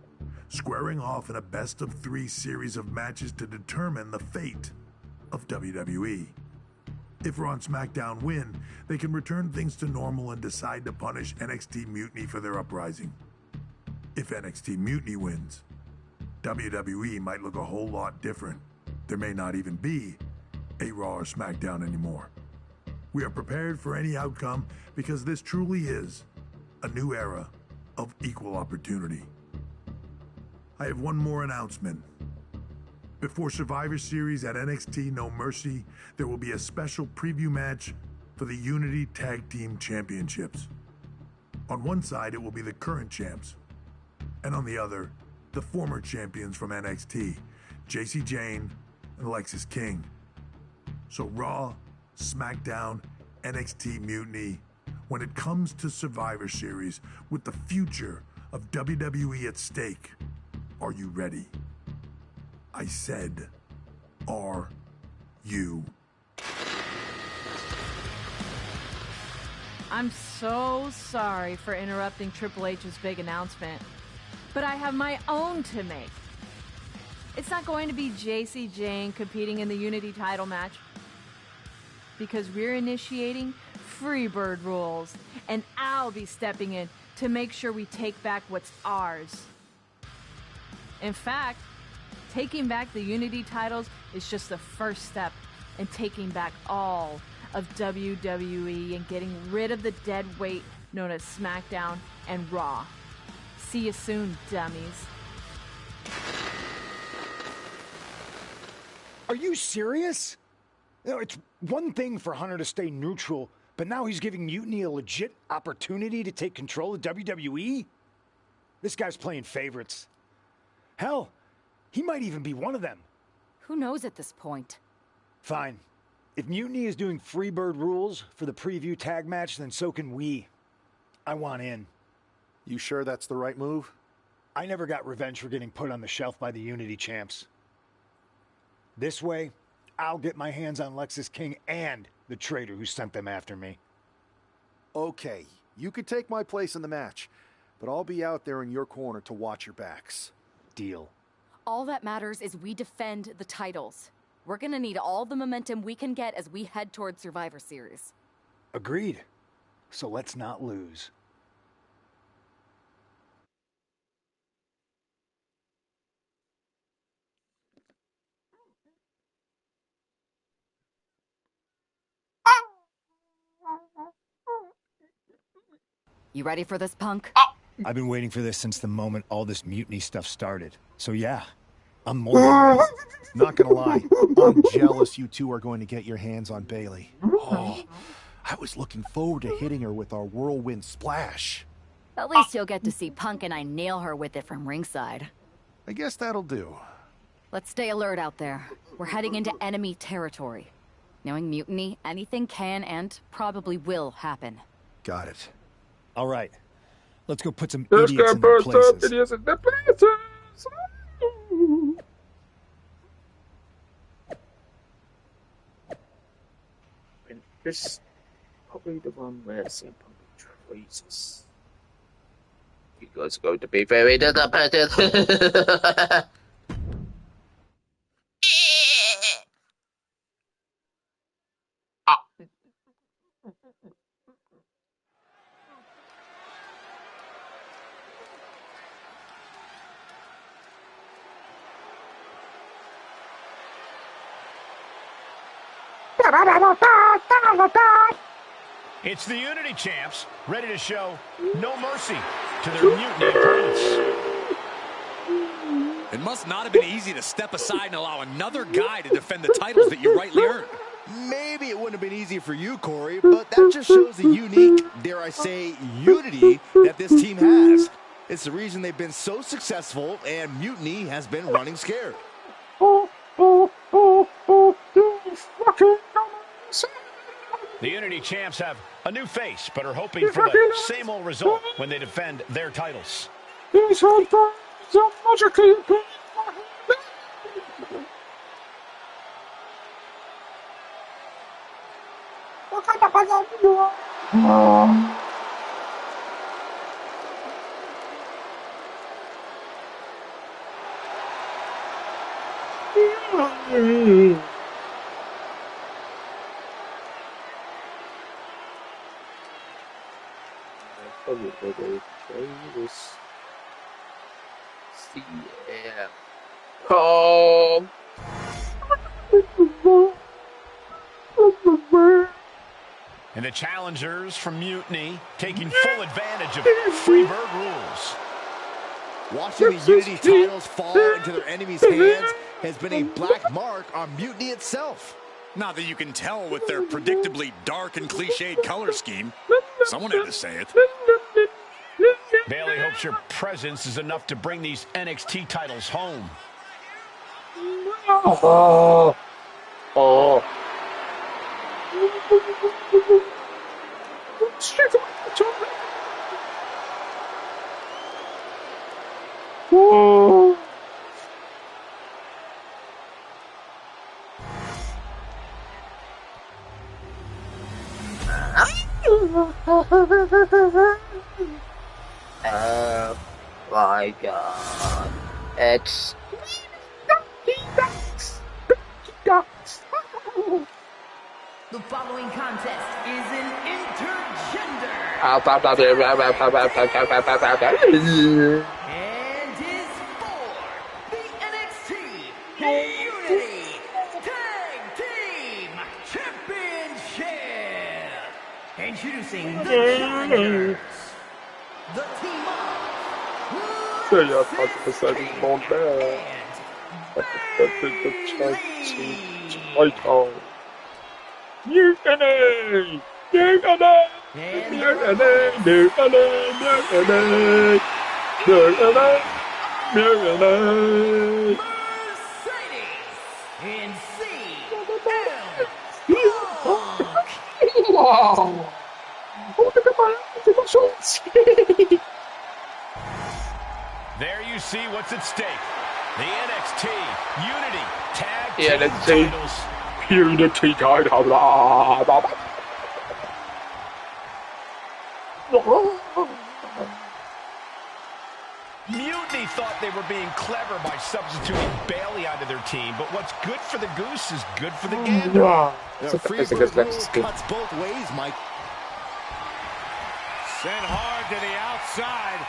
S6: squaring off in a best-of-3 series of matches to determine the fate of WWE. If Raw and SmackDown win, they can return things to normal and decide to punish NXT Mutiny for their uprising. If NXT Mutiny wins, WWE might look a whole lot different. There may not even be a Raw or SmackDown anymore. We are prepared for any outcome because this truly is a new era of equal opportunity. I have one more announcement. Before Survivor Series at NXT No Mercy, there will be a special preview match for the Unity Tag Team Championships. On one side, it will be the current champs, and on the other, the former champions from NXT, Jacy Jayne and Alexis King. So Raw, SmackDown, NXT Mutiny, when it comes to Survivor Series, with the future of WWE at stake, are you ready? I said, are you?
S21: I'm so sorry for interrupting Triple H's big announcement, but I have my own to make. It's not going to be Jacy Jayne competing in the Unity title match, because we're initiating Freebird rules, and I'll be stepping in to make sure we take back what's ours. In fact, taking back the Unity titles is just the first step in taking back all of WWE and getting rid of the dead weight known as SmackDown and Raw. See you soon, dummies.
S9: Are you serious? You know, it's one thing for Hunter to stay neutral, But now he's giving Mutiny a legit opportunity to take control of WWE? This guy's playing favorites. Hell, he might even be one of them.
S8: Who knows at this point?
S9: Fine. If Mutiny is doing Freebird rules for the preview tag match, then so can we. I want in.
S7: You sure that's the right move?
S9: I never got revenge for getting put on the shelf by the Unity champs. This way, I'll get my hands on Lexus King and the traitor who sent them after me.
S7: Okay, you could take my place in the match, but I'll be out there in your corner to watch your backs.
S9: Deal.
S8: All that matters is we defend the titles. We're gonna need all the momentum we can get as we head toward Survivor Series.
S9: Agreed. So let's not lose.
S8: You ready for this, Punk?
S9: I've been waiting for this since the moment all this Mutiny stuff started. So yeah, I'm more than ready.
S7: Not gonna lie, I'm jealous you two are going to get your hands on Bailey. Oh, I was looking forward to hitting her with our whirlwind splash.
S8: At least you'll get to see Punk and I nail her with it from ringside.
S7: I guess that'll do.
S8: Let's stay alert out there. We're heading into enemy territory. Knowing Mutiny, anything can and probably will happen.
S7: Got it.
S9: All right. Let's go put some idiots in their places.
S15: This is probably the one where CM Punk traces. You guys are going to be very disappointed.
S1: It's the Unity champs, ready to show no mercy to their Mutiny opponents.
S3: It must not have been easy to step aside and allow another guy to defend the titles that you rightly earned.
S2: Maybe it wouldn't have been easy for you, Corey, but that just shows the unique, dare I say, unity that this team has. It's the reason they've been so successful, and Mutiny has been running scared.
S1: The Unity champs have a new face, but are hoping for the same old result when they defend their titles. And the challengers from Mutiny taking full advantage of Freebird rules.
S2: Watching the Unity titles fall into their enemies' hands has been a black mark on Mutiny itself.
S3: Not that you can tell with their predictably dark and cliched color scheme. Someone had to say it.
S1: Bailey hopes your presence is enough to bring these NXT titles home.
S15: Oh. Oh. Oh. Oh my God. It's
S5: The following contest is an intergender and is for the NXT Unity Tag Team Championship. Introducing the challengers, the team of
S15: Mutiny!
S5: In
S15: Wow.
S1: There you see what's at stake. The NXT Unity Tag Team
S15: NXT
S1: titles.
S15: Unity title.
S1: Mutiny thought they were being clever by substituting Bailey onto their team, but what's good for the goose is good for the gander.
S2: The Freebird rule cuts both ways, Mike.
S13: Sent hard to the outside.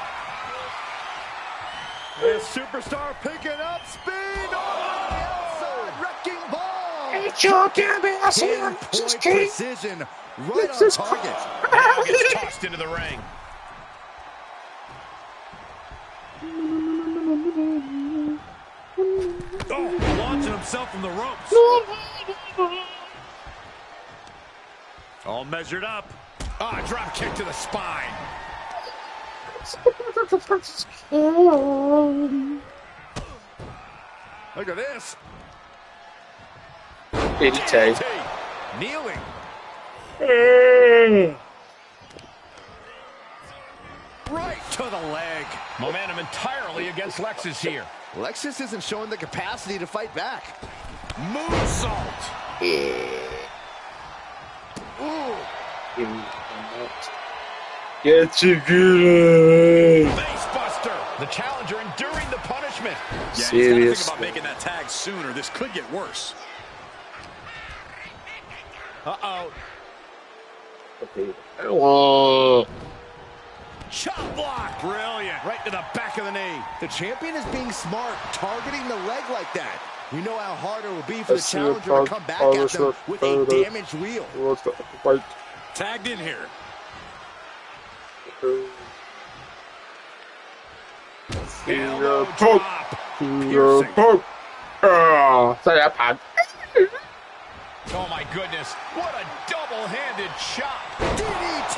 S13: The superstar picking up speed.
S2: Outside wrecking ball.
S15: It sure can be a
S2: Pinpoint precision, right on target.
S1: Now gets tossed into the ring.
S13: Oh, launching himself from the ropes. All measured up.
S1: Ah, drop kick to the spine.
S13: Look at this.
S15: DDT.
S1: Kneeling.
S2: Right to the leg.
S1: Momentum entirely against Lexus here.
S2: Lexus isn't showing the capacity to fight back.
S1: Moonsault.
S15: Get you good.
S1: Facebuster. The challenger enduring the punishment.
S3: Yeah, he's got to think about making that tag sooner. This could get worse.
S1: Uh-oh.
S15: Oh.
S1: Chop block. Brilliant. Right to the back of the knee.
S2: The champion is being smart, targeting the leg like that. We know how hard it will be for the challenger to come back at them with a damaged wheel.
S3: Tagged in here.
S1: Elbow drop. Oh my goodness. What a double-handed chop. DDT.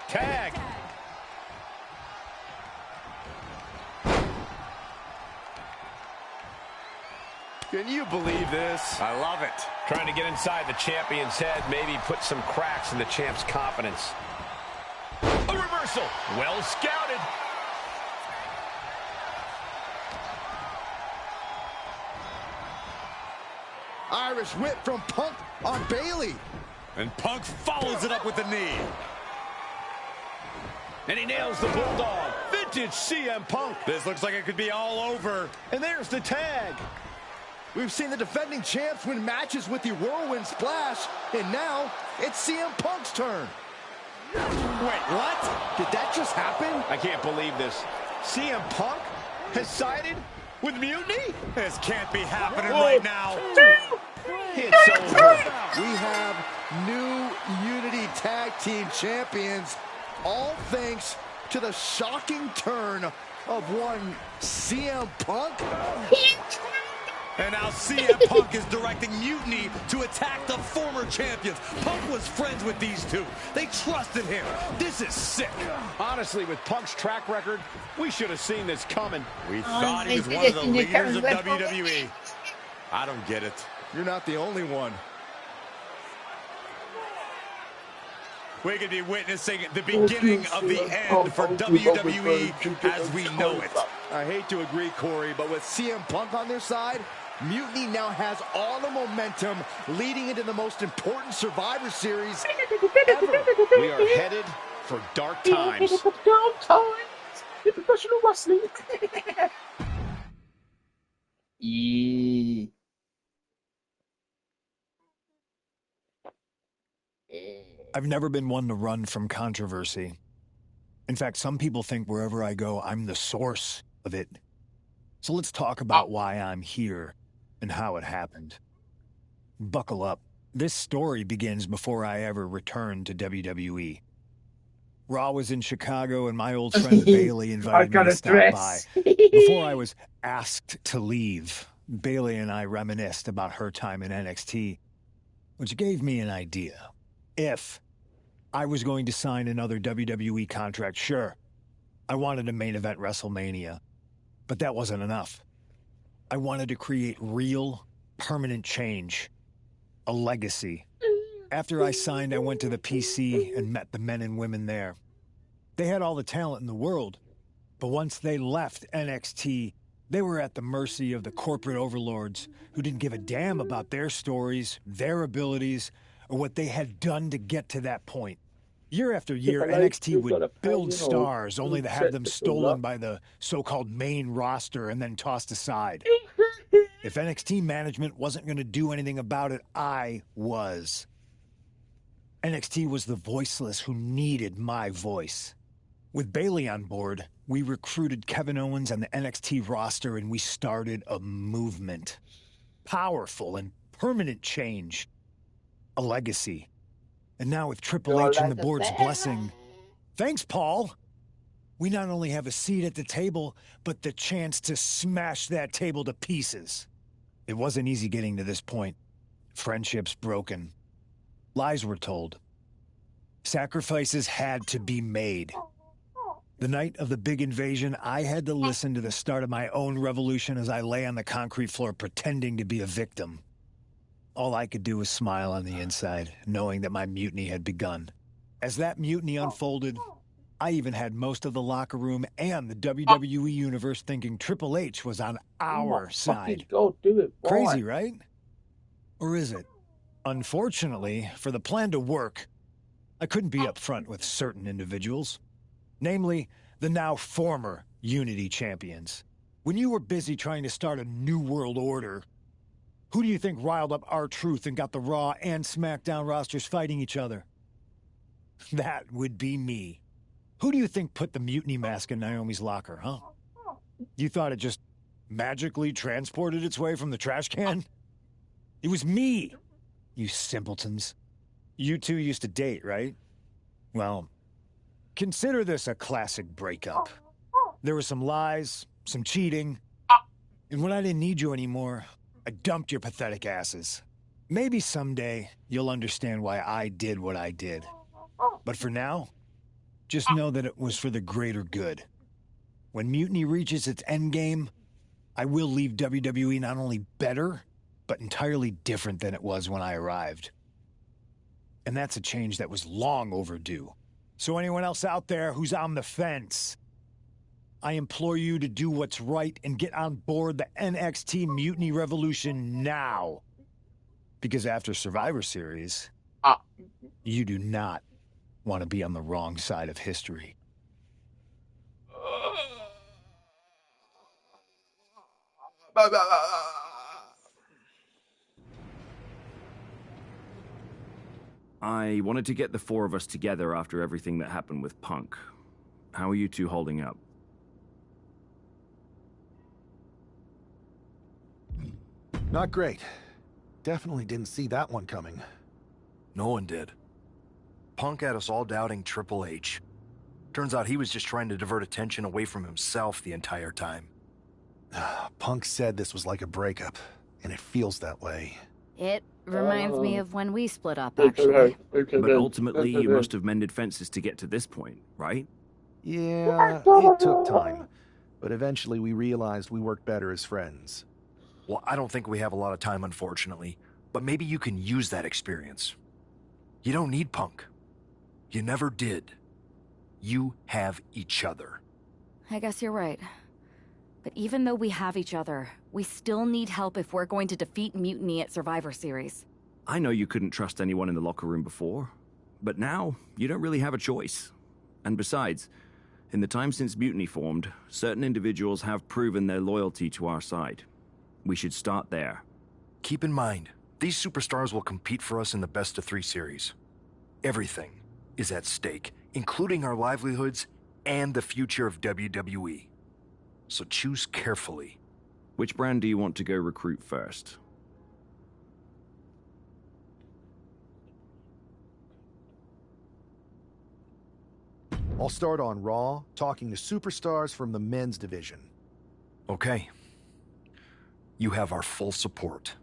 S1: Tag.
S2: Can you believe this?
S1: I love it. Trying to get inside the champion's head, maybe put some cracks in the champ's confidence. A reversal. Well scouted.
S2: Irish whip from Punk on Bailey.
S3: And Punk follows it up with the knee.
S1: And he nails the Bulldog. Vintage CM Punk.
S3: This looks like it could be all over.
S1: And there's the tag.
S2: We've seen the defending champs win matches with the Whirlwind Splash, and now it's CM Punk's turn.
S1: Wait, what?
S2: Did that just happen?
S1: I can't believe this. CM Punk has sided with Mutiny?
S3: This can't be happening right now.
S1: It's over.
S2: We have new Unity Tag Team Champions, all thanks to the shocking turn of one CM Punk.
S3: And now CM Punk is directing Mutiny to attack the former champions. Punk was friends with these two. They trusted him. This is sick.
S1: Honestly, with Punk's track record, we should have seen this coming.
S3: We thought he was one of the leaders of WWE. I don't get it.
S2: You're not the only one.
S3: We could be witnessing the beginning of the end for WWE as we know it.
S2: I hate to agree, Corey, but with CM Punk on their side, Mutiny now has all the momentum leading into the most important Survivor Series ever.
S1: We are headed for dark times.
S15: Dark times in professional wrestling.
S9: I've never been one to run from controversy. In fact, some people think wherever I go, I'm the source of it. So let's talk about why I'm here and how it happened. Buckle up. This story begins before I ever returned to WWE. Raw was in Chicago and my old friend Bailey invited me to stop by before I was asked to leave Bailey and I reminisced about her time in NXT, which gave me an idea. If I was going to sign another WWE contract, sure, I wanted a main event WrestleMania, but that wasn't enough. I wanted to create real, permanent change, a legacy. After I signed, I went to the PC and met the men and women there. They had all the talent in the world, but once they left NXT, they were at the mercy of the corporate overlords who didn't give a damn about their stories, their abilities, or what they had done to get to that point. Year after year, NXT would build stars only to have them stolen by the so-called main roster and then tossed aside. If NXT management wasn't going to do anything about it, I was. NXT was the voiceless who needed my voice. With Bailey on board, we recruited Kevin Owens and the NXT roster, and we started a movement. Powerful and permanent change. A legacy. And now with Triple H and the board's blessing... Thanks, Paul! We not only have a seat at the table, but the chance to smash that table to pieces. It wasn't easy getting to this point. Friendships broken. Lies were told. Sacrifices had to be made. The night of the big invasion, I had to listen to the start of my own revolution as I lay on the concrete floor pretending to be a victim. All I could do was smile on the inside, knowing that my mutiny had begun. As that mutiny unfolded, I even had most of the locker room and the WWE Universe thinking Triple H was on our side.
S15: God, do it. Why?
S9: Crazy, right? Or is it? Unfortunately, for the plan to work, I couldn't be upfront with certain individuals. Namely, the now former Unity champions. When you were busy trying to start a new world order, who do you think riled up R-Truth and got the Raw and SmackDown rosters fighting each other? That would be me. Who do you think put the mutiny mask in Naomi's locker, huh? You thought it just magically transported its way from the trash can? It was me, you simpletons. You two used to date, right? Well, consider this a classic breakup. There were some lies, some cheating, and when I didn't need you anymore, I dumped your pathetic asses. Maybe someday you'll understand why I did what I did. But for now, just know that it was for the greater good. When Mutiny reaches its endgame, I will leave WWE not only better, but entirely different than it was when I arrived. And that's a change that was long overdue. So anyone else out there who's on the fence, I implore you to do what's right and get on board the NXT Mutiny Revolution now. Because after Survivor Series, you do not want to be on the wrong side of history.
S20: I wanted to get the four of us together after everything that happened with Punk. How are you two holding up?
S7: Not great. Definitely didn't see that one coming.
S12: No one did. Punk had us all doubting Triple H. Turns out he was just trying to divert attention away from himself the entire time.
S7: Punk said this was like a breakup, and it feels that way.
S8: It reminds me of when we split up, actually.
S20: But ultimately, you must have mended fences to get to this point, right?
S7: Yeah, it took time. But eventually we realized we worked better as friends.
S12: Well, I don't think we have a lot of time, unfortunately. But maybe you can use that experience. You don't need Punk. You never did. You have each other.
S8: I guess you're right. But even though we have each other, we still need help if we're going to defeat Mutiny at Survivor Series.
S20: I know you couldn't trust anyone in the locker room before, but now you don't really have a choice. And besides, in the time since Mutiny formed, certain individuals have proven their loyalty to our side. We should start there.
S12: Keep in mind, these superstars will compete for us in the best-of-3 series. Everything is at stake, including our livelihoods and the future of WWE. So choose carefully.
S20: Which brand do you want to go recruit first?
S7: I'll start on Raw, talking to superstars from the men's division.
S12: Okay. You have our full support.